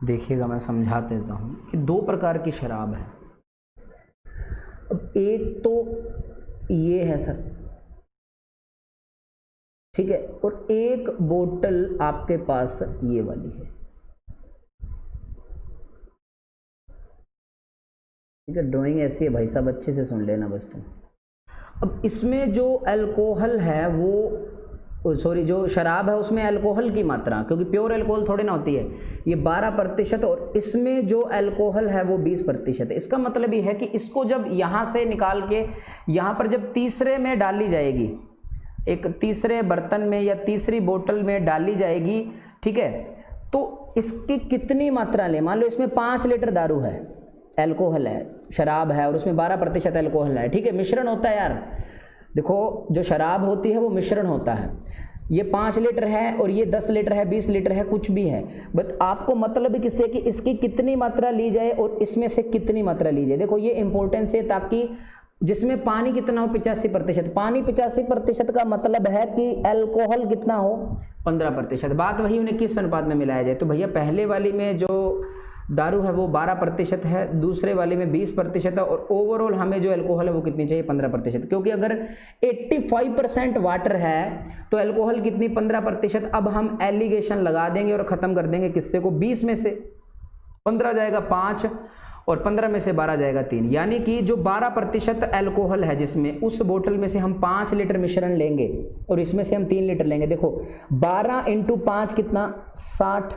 देखिएगा, मैं समझा देता हूँ कि 2 प्रकार की शराब है। अब एक तो ये है सर, ठीक है, और एक बोतल आपके पास ये वाली है। ठीक है, ड्राइंग ऐसी है भाई साहब, अच्छे से सुन लेना बस तुम। अब इसमें जो अल्कोहल है वो सॉरी जो शराब है उसमें अल्कोहल की मात्रा, क्योंकि प्योर अल्कोहल थोड़ी ना होती है, ये 12% और इसमें जो अल्कोहल है वो 20% है। इसका मतलब ये है कि इसको जब यहाँ से निकाल के यहाँ पर जब तीसरे में डाली जाएगी, एक तीसरे बर्तन में या तीसरी बोतल में डाली जाएगी, ठीक है, तो इसकी कितनी मात्रा ले। मान लो इसमें 5 लीटर दारू है, अल्कोहल है, शराब है और उसमें 12% अल्कोहल है। ठीक है, मिश्रण होता है यार, देखो जो शराब होती है वो मिश्रण होता है। ये 5 लीटर है और ये 10 लीटर है, 20 लीटर है, कुछ भी है, बट आपको मतलब किससे कि इसकी कितनी मात्रा ली जाए और इसमें से कितनी मात्रा ली जाए। देखो ये इंपॉर्टेंस है, ताकि जिसमें पानी कितना हो 85%, पानी 85% का मतलब है कि अल्कोहल कितना हो 15%। बात वही उन्हें किस अनुपात में मिलाया जाए, तो भैया पहले वाली में जो दारू है वो 12% है, दूसरे वाले में 20% है और ओवरऑल हमें जो अल्कोहल है वो कितनी चाहिए 15%, क्योंकि अगर 85% वाटर है तो अल्कोहल कितनी 15%। अब हम एलिगेशन लगा देंगे और ख़त्म कर देंगे किस्से को, 20 में से 15 जाएगा 5 और 15 में से 12 जाएगा 3, यानी कि जो 12% अल्कोहल है जिसमें, उस बोतल में से हम 5 लीटर मिश्रण लेंगे और इसमें से हम 3 लीटर लेंगे। देखो 12 × 5 कितना 60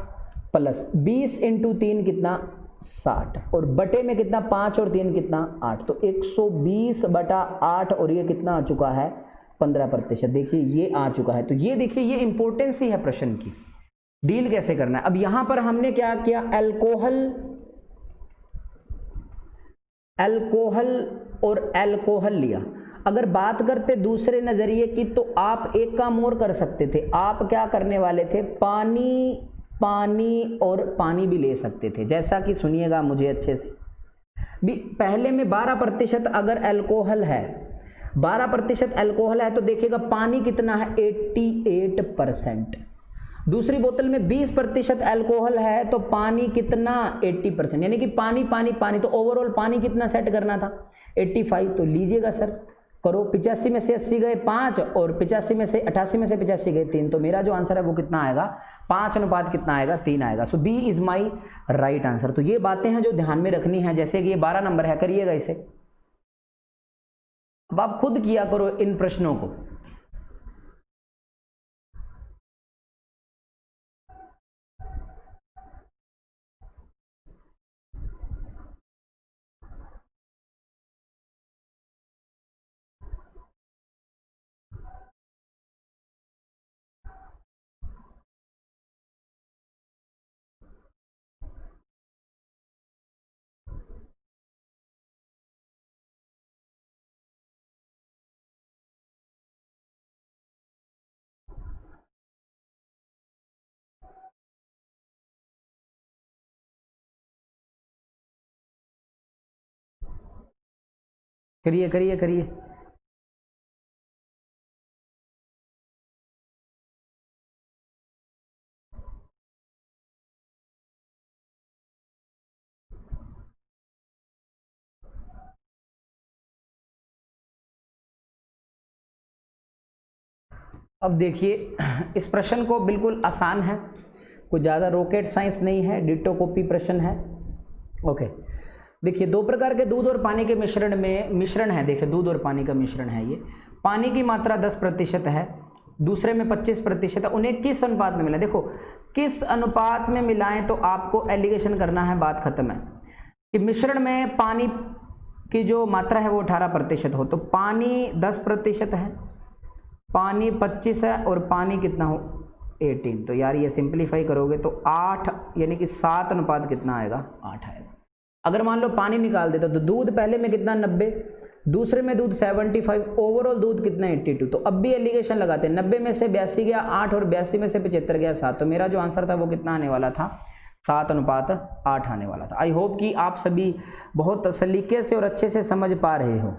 प्लस 20 × 3 कितना 60 और बटे में कितना 5 और 3 कितना 8, तो 120/8 और ये कितना आ चुका है 15%। देखिए ये आ चुका है, तो ये देखिए ये इंपॉर्टेंस ही है प्रश्न की, डील कैसे करना है। अब यहां पर हमने क्या किया, अल्कोहल और अल्कोहल लिया। अगर बात करते दूसरे नजरिए की तो आप एक काम और कर सकते थे, आप क्या करने वाले थे, पानी और पानी भी ले सकते थे। जैसा कि सुनिएगा मुझे अच्छे से, भी पहले में 12% अगर अल्कोहल है, 12% अल्कोहल है तो देखिएगा पानी कितना है 88%। दूसरी बोतल में 20% अल्कोहल है तो पानी कितना 80%, यानी कि पानी पानी पानी, तो ओवरऑल पानी कितना सेट करना था 85। तो लीजिएगा सर, करो, 85 में से 80 गए 5 और 85 में से 88 में से 85 गए 3, तो मेरा जो आंसर है वो कितना आएगा 5 अनुपात कितना आएगा 3 आएगा। So B is my right answer. तो ये बातें हैं जो ध्यान में रखनी है, जैसे कि ये 12 नंबर है, करिएगा इसे। अब आप खुद किया करो इन प्रश्नों को। करिए करिए करिए। अब देखिए इस प्रश्न को बिल्कुल आसान है, कोई ज़्यादा रॉकेट साइंस नहीं है, डिटो कॉपी प्रश्न है। ओके, देखिए 2 प्रकार के दूध और पानी के मिश्रण में मिश्रण है, देखिए दूध और पानी का मिश्रण है, ये पानी की मात्रा 10% है, दूसरे में 25% है, उन्हें किस अनुपात में मिला? देखो किस अनुपात में मिलाएं तो आपको एलिगेशन करना है, बात खत्म है। कि मिश्रण में पानी की जो मात्रा है वो 18% हो, तो पानी 10% है, पानी 25 है और पानी कितना हो 18। तो यार ये सिंप्लीफाई करोगे तो 8 यानी कि 7 अनुपात कितना आएगा? 8 आएगा। अगर मान लो पानी निकाल देते तो दूध पहले में कितना 90, दूसरे में दूध 75, ओवरऑल दूध कितना 82। तो अब भी एलिगेशन लगाते हैं, 90 में से 82 गया 8 और 82 में से 75 गया 7। तो मेरा जो आंसर था वो कितना आने वाला था? 7:8 आने वाला था। आई होप कि आप सभी बहुत सलीके से और अच्छे से समझ पा रहे हो।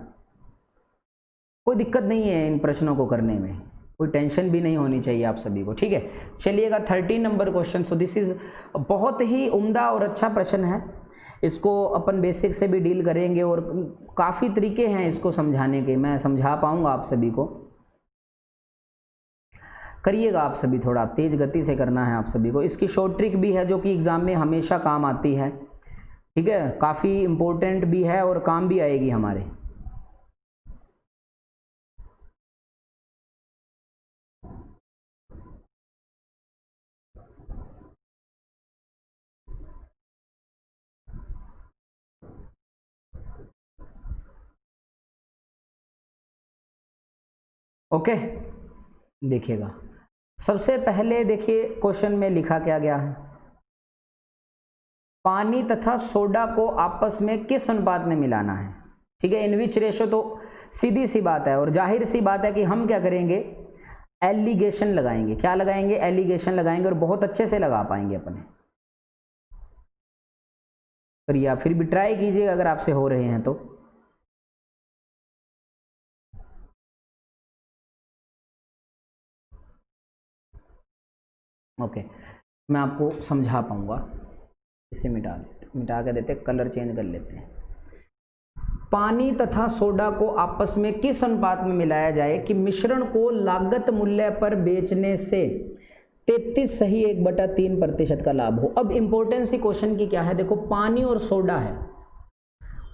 कोई दिक्कत नहीं है इन प्रश्नों को करने में, कोई टेंशन भी नहीं होनी चाहिए आप सभी को, ठीक है। चलिएगा 13 number question. So this is बहुत ही उम्दा और अच्छा प्रश्न है, इसको अपन बेसिक से भी डील करेंगे और काफ़ी तरीके हैं इसको समझाने के, मैं समझा पाऊंगा आप सभी को। करिएगा आप सभी, थोड़ा तेज गति से करना है आप सभी को। इसकी शॉर्ट ट्रिक भी है जो कि एग्जाम में हमेशा काम आती है, ठीक है, काफ़ी इम्पोर्टेंट भी है और काम भी आएगी हमारे। ओके देखिएगा, सबसे पहले देखिए क्वेश्चन में लिखा क्या गया है, पानी तथा सोडा को आपस में किस अनुपात में मिलाना है, ठीक है। इन विच रेशो, तो सीधी सी बात है और जाहिर सी बात है कि हम क्या करेंगे, एलिगेशन लगाएंगे। क्या लगाएंगे? एलिगेशन लगाएंगे और बहुत अच्छे से लगा पाएंगे अपने। और या फिर भी ट्राई कीजिएगा अगर आपसे हो रहे हैं तो। ओके मैं आपको समझा पाऊंगा, इसे मिटा के देते, कलर चेंज कर लेते हैं। पानी तथा सोडा को आपस में किस अनुपात में मिलाया जाए कि मिश्रण को लागत मूल्य पर बेचने से 33.1/3% का लाभ हो। अब इंपॉर्टेंस ही क्वेश्चन की क्या है, देखो पानी और सोडा है,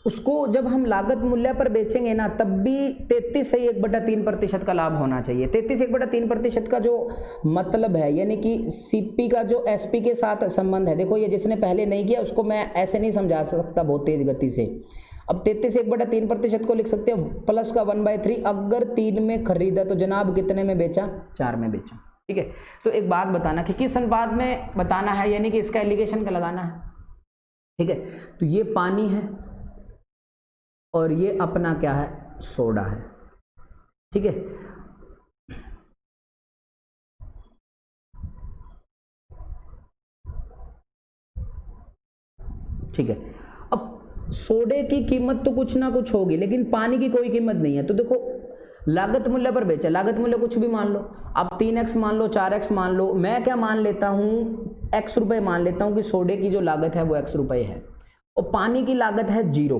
उसको जब हम लागत मूल्य पर बेचेंगे ना तब भी 33.1/3% का लाभ होना चाहिए। 33.1/3% का जो मतलब है, यानी कि सीपी का जो एसपी के साथ संबंध है, देखो ये जिसने पहले नहीं किया उसको मैं ऐसे नहीं समझा सकता बहुत तेज गति से। अब 33.1/3% को लिख सकते हैं प्लस का 1/3, अगर 3 में खरीदा तो जनाब कितने में बेचा? 4 में बेचा, ठीक है। तो एक बात बताना कि किस अनुपात में बताना है, यानी कि इसका एलिगेशन का लगाना है, ठीक है। तो ये पानी है और ये अपना क्या है, सोडा है, ठीक है। ठीक है, अब सोडे की कीमत तो कुछ ना कुछ होगी लेकिन पानी की कोई कीमत नहीं है। तो देखो लागत मूल्य पर बेचा, लागत मूल्य कुछ भी मान लो, आप 3x मान लो, 4x मान लो, मैं क्या मान लेता हूँ x रुपए मान लेता हूँ कि सोडे की जो लागत है वो x रुपए है और पानी की लागत है 0।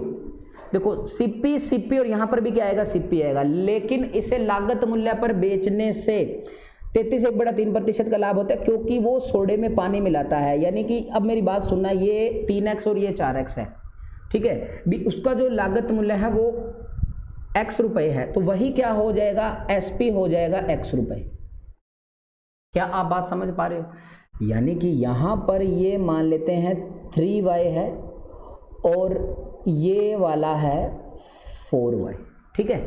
देखो सीपी और यहां पर भी क्या आएगा, सीपी आएगा, लेकिन इसे लागत मूल्य पर बेचने से 33.3% का लाभ होता है क्योंकि वो सोडे में पानी मिलाता है। यानी कि अब मेरी बात सुनना, ये 3x और ये 4x है, ठीक है, भी उसका जो लागत मूल्य है वो x रुपए है, तो वही क्या हो जाएगा, एसपी हो जाएगा x रुपए। क्या आप बात समझ पा रहे हो? यानी कि यहां पर ये मान लेते हैं 3y है और ये वाला है 4y, ठीक है,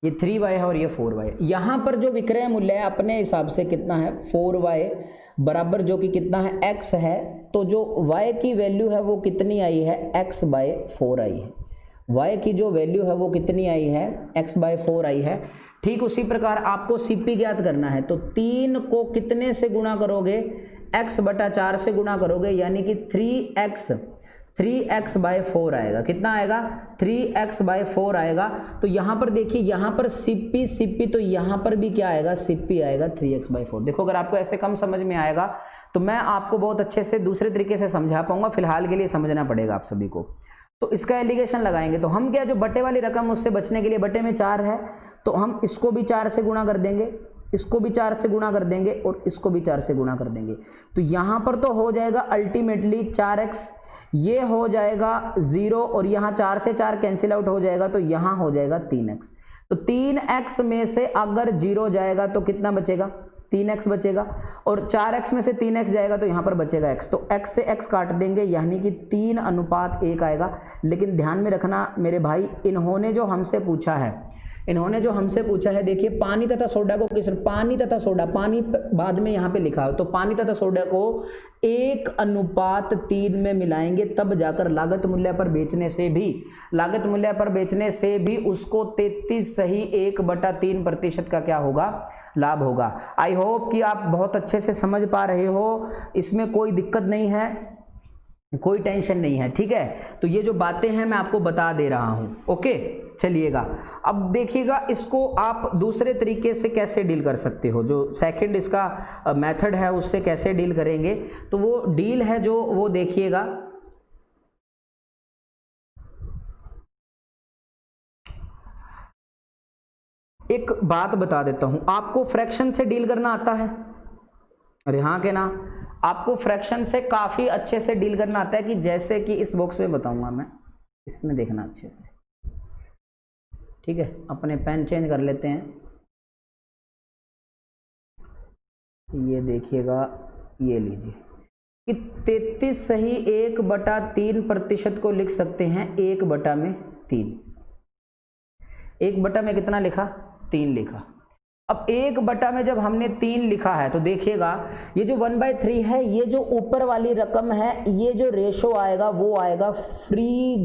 ये 3y है और ये 4y। यहां पर जो विक्रय मूल्य है अपने हिसाब से कितना है, 4y बराबर जो कि कितना है, x है, तो जो y की वैल्यू है वो कितनी आई है, x/4 आई है। y की जो वैल्यू है वो कितनी आई है, x/4 आई है। ठीक उसी प्रकार आपको cp ज्ञात करना है, तो 3 को कितने से गुणा करोगे, x/4 से गुणा करोगे, यानी कि 3x/4 आएगा। कितना आएगा, 3x/4 आएगा। तो यहां पर देखिए, यहां पर cp, तो यहां पर भी क्या आएगा, cp आएगा 3x/4। देखो अगर आपको ऐसे कम समझ में आएगा तो मैं आपको बहुत अच्छे से दूसरे तरीके से समझा पाऊंगा, फिलहाल के लिए समझना पड़ेगा आप सभी को। तो इसका एलिगेशन लगाएंगे तो हम क्या, जो बटे वाली रकम उससे बचने के लिए, बटे में 4 है तो हम इसको भी 4 से गुणा कर देंगे, इसको भी 4 से गुणा कर देंगे और इसको भी 4 से गुणा कर देंगे। तो यहां पर तो हो जाएगा अल्टीमेटली 4x, ये हो जाएगा 0 और यहाँ 4 से 4 कैंसिल आउट हो जाएगा तो यहाँ हो जाएगा 3x। तो 3x में से अगर 0 जाएगा तो कितना बचेगा, 3x बचेगा, और 4x में से 3x जाएगा तो यहाँ पर बचेगा x, तो x से x काट देंगे, यानी कि 3:1 आएगा। लेकिन ध्यान में रखना मेरे भाई, इन्होंने जो हमसे पूछा है, देखिए पानी तथा सोडा को पानी तथा सोडा, पानी बाद में यहाँ पे लिखा है, तो पानी तथा सोडा को 1:3 में मिलाएंगे, तब जाकर लागत मूल्य पर बेचने से भी उसको 33 सही 1/3% का क्या होगा, लाभ होगा। आई होप कि आप बहुत अच्छे से समझ पा रहे हो, इसमें कोई दिक्कत नहीं है, कोई टेंशन नहीं है, ठीक है। तो ये जो बातें हैं मैं आपको बता दे रहा हूं, ओके। चलिएगा अब देखिएगा इसको आप दूसरे तरीके से कैसे डील कर सकते हो, जो सेकंड इसका मेथड है उससे कैसे डील करेंगे। तो वो डील है जो वो देखिएगा, एक बात बता देता हूं, आपको फ्रैक्शन से डील करना आता है? अरे हाँ के ना, आपको फ्रैक्शन से काफी अच्छे से डील करना आता है, कि जैसे कि इस बॉक्स में बताऊंगा मैं, इसमें देखना अच्छे से, ठीक है। अपने पेन चेंज कर लेते हैं, ये देखिएगा, ये लीजिए कि 33 सही 1/3% को लिख सकते हैं 1/3। 1 में कितना लिखा, 3 लिखा। अब 1 में जब हमने 3 लिखा है तो देखिएगा ये जो 1/3 है, ये जो ऊपर वाली रकम है, ये जो रेशो आएगा वो आएगा फ्री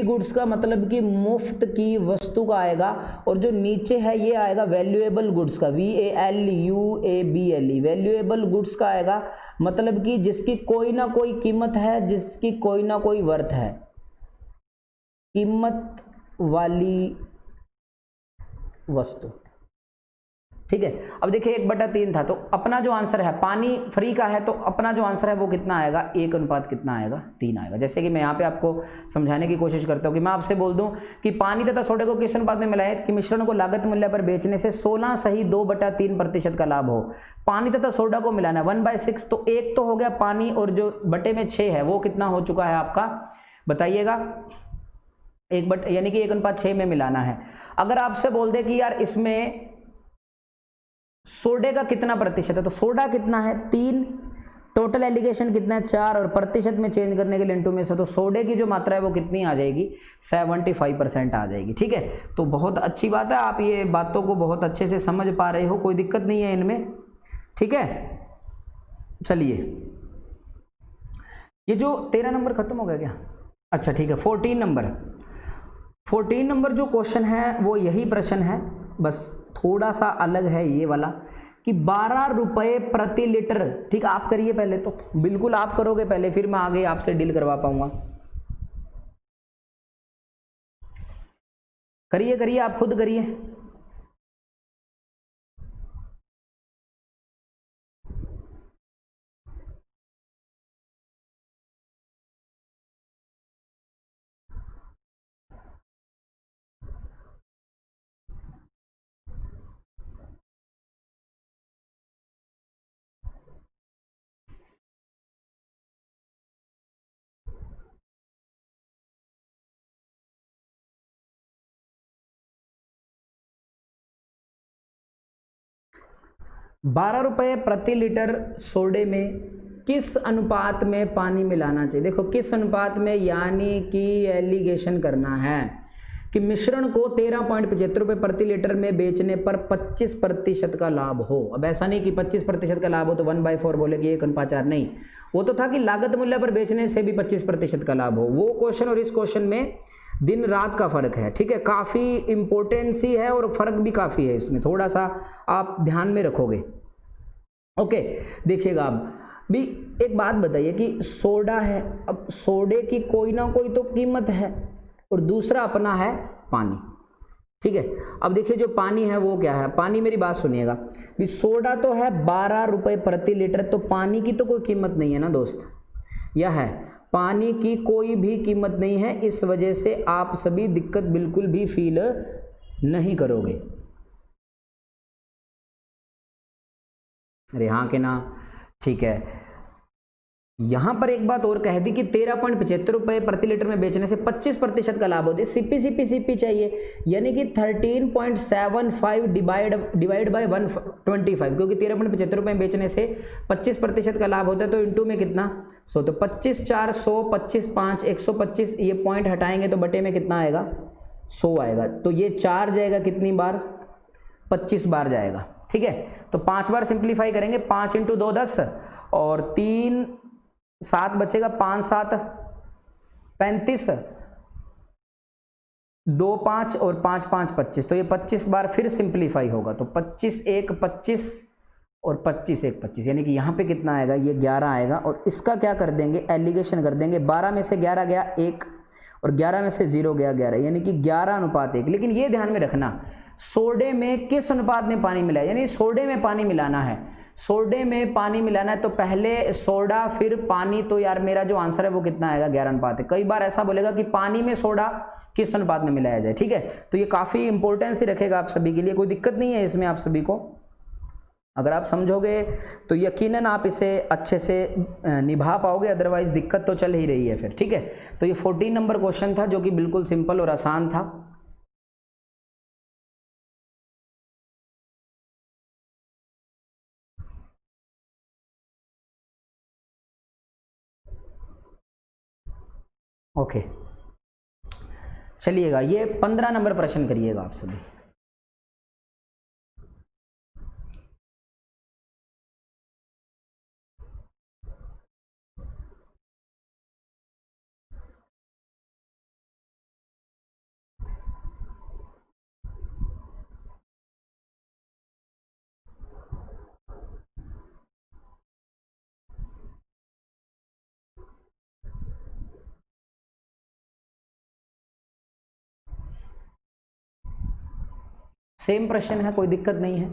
गुड्स का मतलब कि मुफ्त की वस्तु का आएगा, और जो नीचे है ये आएगा वैल्यूएबल गुड्स का, VALUABLE, वैल्यूएबल गुड्स का आएगा, मतलब कि जिसकी कोई ना कोई कीमत है, जिसकी कोई ना कोई वर्थ है, कीमत वाली वस्तु, ठीक है। अब देखिए 1/3 था, तो अपना जो आंसर है, पानी फ्री का है, तो अपना जो आंसर है वो कितना आएगा, 1:3 आएगा। जैसे कि मैं यहाँ पे आपको समझाने की कोशिश करता हूँ कि मैं आपसे बोल दूं कि पानी तथा सोडे को किस अनुपात में मिलाएं कि मिश्रण को लागत मूल्य पर बेचने से 16 सही 2/3% का लाभ हो। पानी तथा सोडा को मिलाना 1/6, तो 1 तो हो गया पानी, और जो बटे में 6 है वो कितना हो चुका है आपका, बताइएगा, यानी कि 1:6 में मिलाना है। अगर आपसे बोल दे कि यार इसमें सोडे का कितना प्रतिशत है, तो सोडा कितना है 3, टोटल एलिगेशन कितना है 4, और प्रतिशत में चेंज करने के लिए इनटू में से, तो सोडे की जो मात्रा है वो कितनी आ जाएगी, 75% आ जाएगी, ठीक है। तो बहुत अच्छी बात है, आप ये बातों को बहुत अच्छे से समझ पा रहे हो, कोई दिक्कत नहीं है इनमें, ठीक है। चलिए, ये जो 13 नंबर खत्म हो गया क्या, अच्छा ठीक है। 14 नंबर जो क्वेश्चन है वो यही प्रश्न है, बस थोड़ा सा अलग है ये वाला, कि 12 रुपए प्रति लीटर, ठीक, आप करिए पहले, तो बिल्कुल आप करोगे पहले, फिर मैं आगे आपसे डील करवा पाऊंगा। करिए आप खुद करिए। ₹12 प्रति लीटर सोडे में किस अनुपात में पानी मिलाना चाहिए। देखो किस अनुपात में, यानी कि एलिगेशन करना है कि मिश्रण को 13.75 रुपये प्रति लीटर में बेचने पर 25% का लाभ हो। अब ऐसा नहीं कि 25% का लाभ हो तो 1/4 बोले कि 1:4, नहीं, वो तो था कि लागत मूल्य पर बेचने से भी 25% का लाभ हो। वो क्वेश्चन और इस क्वेश्चन में दिन रात का फर्क है, ठीक है, काफी इंपॉर्टेंस ही है और फर्क भी काफी है इसमें, थोड़ा सा आप ध्यान में रखोगे, ओके। देखिएगा अब भी एक बात बताइए कि सोडा है, अब सोडे की कोई ना कोई तो कीमत है, और दूसरा अपना है पानी, ठीक है। अब देखिए जो पानी है वो क्या है, पानी, मेरी बात सुनिएगा भी, सोडा तो है 12 रुपए प्रति लीटर, तो पानी की तो कोई कीमत नहीं है ना दोस्त, यह है, पानी की कोई भी कीमत नहीं है, इस वजह से आप सभी दिक्कत बिल्कुल भी फील नहीं करोगे। अरे हाँ के ना, ठीक है। यहां पर एक बात और कह दी कि 13.75 रुपए प्रति लीटर में बेचने से 25% का लाभ होता है। सीपी चाहिए, यानी कि 13.75 डिवाइड बाय 125, क्योंकि 13.75 रुपए में बेचने से 25% का लाभ होता है, तो इंटू में कितना 100, तो 25 4 100, 25 5 125, ये पॉइंट हटाएंगे तो बटे में कितना आएगा 100 आएगा। तो ये 4 जाएगा कितनी बार, 25 बार जाएगा। ठीक है, तो 5 बार सिंप्लीफाई करेंगे, 5 × 2 10 और 3 7 बचेगा, 5 7 35, 2 5 और 5 5 25, तो ये 25 बार फिर सिंप्लीफाई होगा, तो 25 1 25 और 25 1 25, यानी कि यहाँ पे कितना आएगा, ये 11 आएगा। और इसका क्या कर देंगे, एलिगेशन कर देंगे, 12 में से 11 गया 1 और 11 में से 0 गया 11, यानी कि 11:1। लेकिन ये ध्यान में रखना, सोडे में किस अनुपात में पानी मिला है, यानी सोडे में पानी मिलाना है, सोडे में पानी मिलाना है, तो पहले सोडा फिर पानी, तो यार मेरा जो आंसर है वो कितना आएगा 11:1। कई बार ऐसा बोलेगा कि पानी में सोडा किस अनुपात में मिलाया जाए। ठीक है, तो ये काफ़ी इंपॉर्टेंस ही रखेगा आप सभी के लिए, कोई दिक्कत नहीं है इसमें आप सभी को। अगर आप समझोगे तो यकीनन आप इसे अच्छे से निभा पाओगे, अदरवाइज दिक्कत तो चल ही रही है फिर। ठीक है, तो ये 14 नंबर क्वेश्चन था जो कि बिल्कुल सिंपल और आसान था। ओके, चलिएगा, ये 15 नंबर प्रश्न करिएगा आप सभी। सेम प्रश्न है, कोई दिक्कत नहीं है।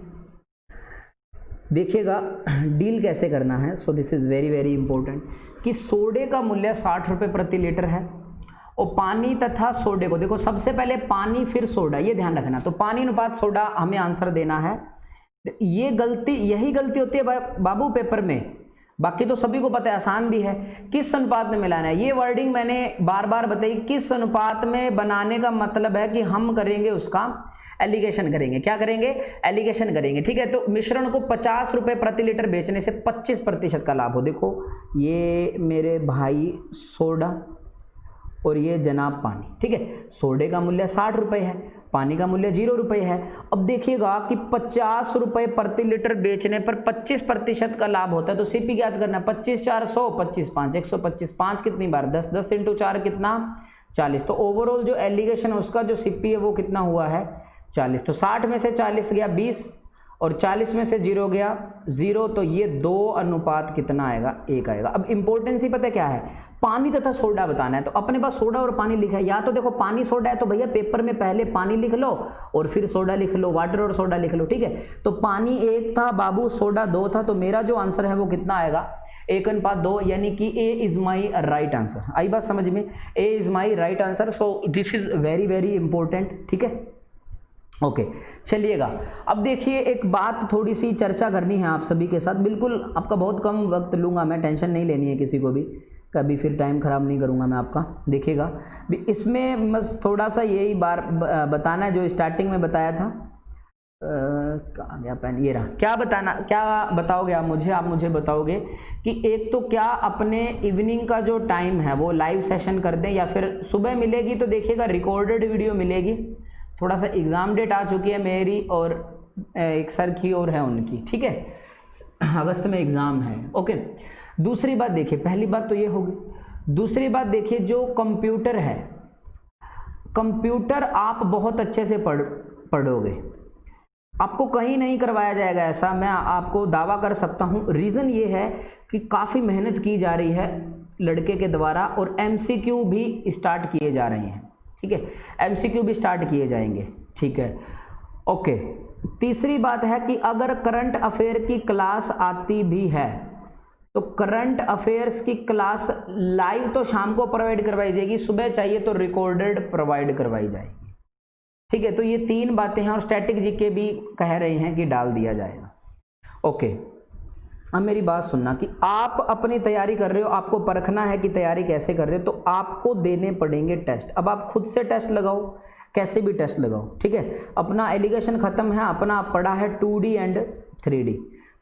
देखिएगा डील कैसे करना है, सो this is very very important, कि सोडे का मूल्य 60 रुपये प्रति लीटर है और पानी तथा सोडे को, देखो सबसे पहले पानी फिर सोडा, ये ध्यान रखना, तो पानी अनुपात सोडा हमें आंसर देना है। ये गलती, यही गलती होती है बाबू पेपर में, बाकी तो सभी को पता है, आसान भी है। किस अनुपात में मिलाना है, ये वर्डिंग मैंने बार बार बताई, किस अनुपात में बनाने का मतलब है कि हम करेंगे उसका एलिगेशन करेंगे। क्या करेंगे, एलिगेशन करेंगे। ठीक है, तो मिश्रण को 50 रुपये प्रति लीटर बेचने से 25% का लाभ हो। देखो ये मेरे भाई सोडा और ये जनाब पानी। ठीक है, सोडे का मूल्य 60 रुपये है, पानी का मूल्य 0 रुपये है। अब देखिएगा कि 50 रुपये प्रति लीटर बेचने पर 25% का लाभ होता है, तो सीपी ज्ञात करना है। 25 4 100, 25 5 125, 5 कितनी बार 10, 10 × 4 कितना 40। तो ओवरऑल जो एलिगेशन है उसका जो सीपी है वो कितना हुआ है 40। तो 60 में से 40 गया 20 और 40 में से 0 गया 0, तो ये 2 अनुपात कितना आएगा 1 आएगा। अब इंपॉर्टेंस ही पता क्या है, पानी तथा सोडा बताना है। तो अपने पास सोडा और पानी लिखा है, या तो देखो पानी सोडा है तो भैया पेपर में पहले पानी लिख लो और फिर सोडा लिख लो, वाटर और सोडा लिख लो। ठीक है, तो पानी 1 था बाबू, सोडा 2 था, तो मेरा जो आंसर है वो कितना आएगा 1:2, यानी कि A is my right answer. आई बात समझ में, A is my right answer. So this is very very important. ठीक है, ओके चलिएगा। अब देखिए एक बात थोड़ी सी चर्चा करनी है आप सभी के साथ, बिल्कुल आपका बहुत कम वक्त लूँगा मैं, टेंशन नहीं लेनी है किसी को भी, कभी फिर टाइम ख़राब नहीं करूँगा मैं आपका। देखिएगा इसमें बस थोड़ा सा यही बार बताना है जो स्टार्टिंग में बताया था। कहाँ गया पेन, ये रहा। क्या बताओगे आप मुझे बताओगे कि एक तो क्या अपने इवनिंग का जो टाइम है वो लाइव सेशन कर दें, या फिर सुबह मिलेगी तो देखिएगा रिकॉर्डेड वीडियो मिलेगी। थोड़ा सा एग्ज़ाम डेट आ चुकी है मेरी और एक सर की और है उनकी। ठीक है, अगस्त में एग्ज़ाम है। ओके, दूसरी बात देखिए, पहली बात तो ये होगी। दूसरी बात देखिए, जो कंप्यूटर है, कंप्यूटर आप बहुत अच्छे से पढ़ोगे, आपको कहीं नहीं करवाया जाएगा ऐसा, मैं आपको दावा कर सकता हूँ। रीज़न ये है कि काफ़ी मेहनत की जा रही है लड़के के द्वारा और MCQ भी स्टार्ट किए जा रहे हैं। ठीक है, MCQ भी स्टार्ट किए जाएंगे। ठीक है, ओके। तीसरी बात है कि अगर करंट अफेयर की क्लास आती भी है तो करंट अफेयर्स की क्लास लाइव तो शाम को प्रोवाइड करवाई जाएगी, सुबह चाहिए तो रिकॉर्डेड प्रोवाइड करवाई जाएगी। ठीक है, तो ये 3 बातें हैं और स्टैटिक जीके भी कह रहे हैं कि डाल दिया जाएगा। ओके, अब मेरी बात सुनना कि आप अपनी तैयारी कर रहे हो, आपको परखना है कि तैयारी कैसे कर रहे हो, तो आपको देने पड़ेंगे टेस्ट। अब आप खुद से टेस्ट लगाओ, कैसे भी टेस्ट लगाओ, ठीक है। अपना एलिगेशन खत्म है, अपना पड़ा है 2D एंड 3D,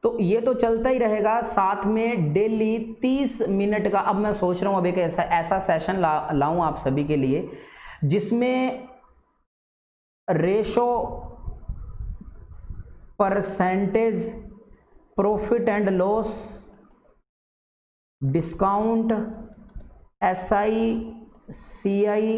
तो ये तो चलता ही रहेगा। साथ में डेली 30 मिनट का अब मैं सोच रहा हूँ अब एक ऐसा सेशन लाऊं आप सभी के लिए जिसमें ratio, percentage, profit and loss, discount, SI, CI,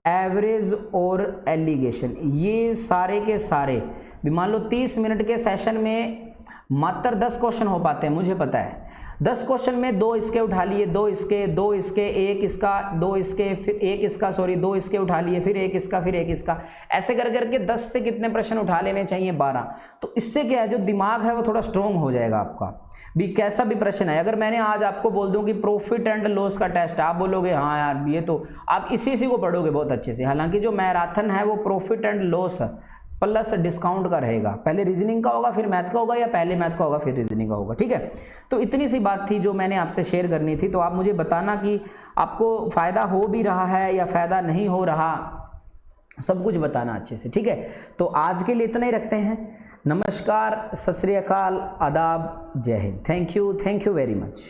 average और एलिगेशन, ये सारे के सारे भी मान लो 30 मिनट के सेशन में मात्र 10 क्वेश्चन हो पाते हैं, मुझे पता है। 10 क्वेश्चन में 2 इसके उठा लिए, 2 इसके, 2 इसके, 1 इसका, 2 इसके, फिर 1 इसका, सॉरी 2 इसके उठा लिए, फिर 1 इसका, फिर 1 इसका, ऐसे कर करके 10 से कितने प्रश्न उठा लेने चाहिए? 12। तो इससे क्या है, जो दिमाग है वो थोड़ा स्ट्रॉन्ग हो जाएगा आपका भी। कैसा भी प्रश्न है, अगर मैंने आज आपको बोल दूं कि प्रॉफिट एंड लॉस का टेस्ट, आप बोलोगे हाँ यार ये तो, आप इसी को पढ़ोगे बहुत अच्छे से। हालांकि जो मैराथन है वो profit and loss plus discount का रहेगा। पहले रीजनिंग का होगा फिर मैथ का होगा, या पहले मैथ का होगा फिर रीजनिंग का होगा, ठीक है। तो इतनी सी बात थी जो मैंने आपसे शेयर करनी थी। तो आप मुझे बताना कि आपको फ़ायदा हो भी रहा है या फ़ायदा नहीं हो रहा, सब कुछ बताना अच्छे से, ठीक है। तो आज के लिए इतना ही रखते हैं। नमस्कार, सत श्री अकाल, आदाब, जय Hind. Thank you very much.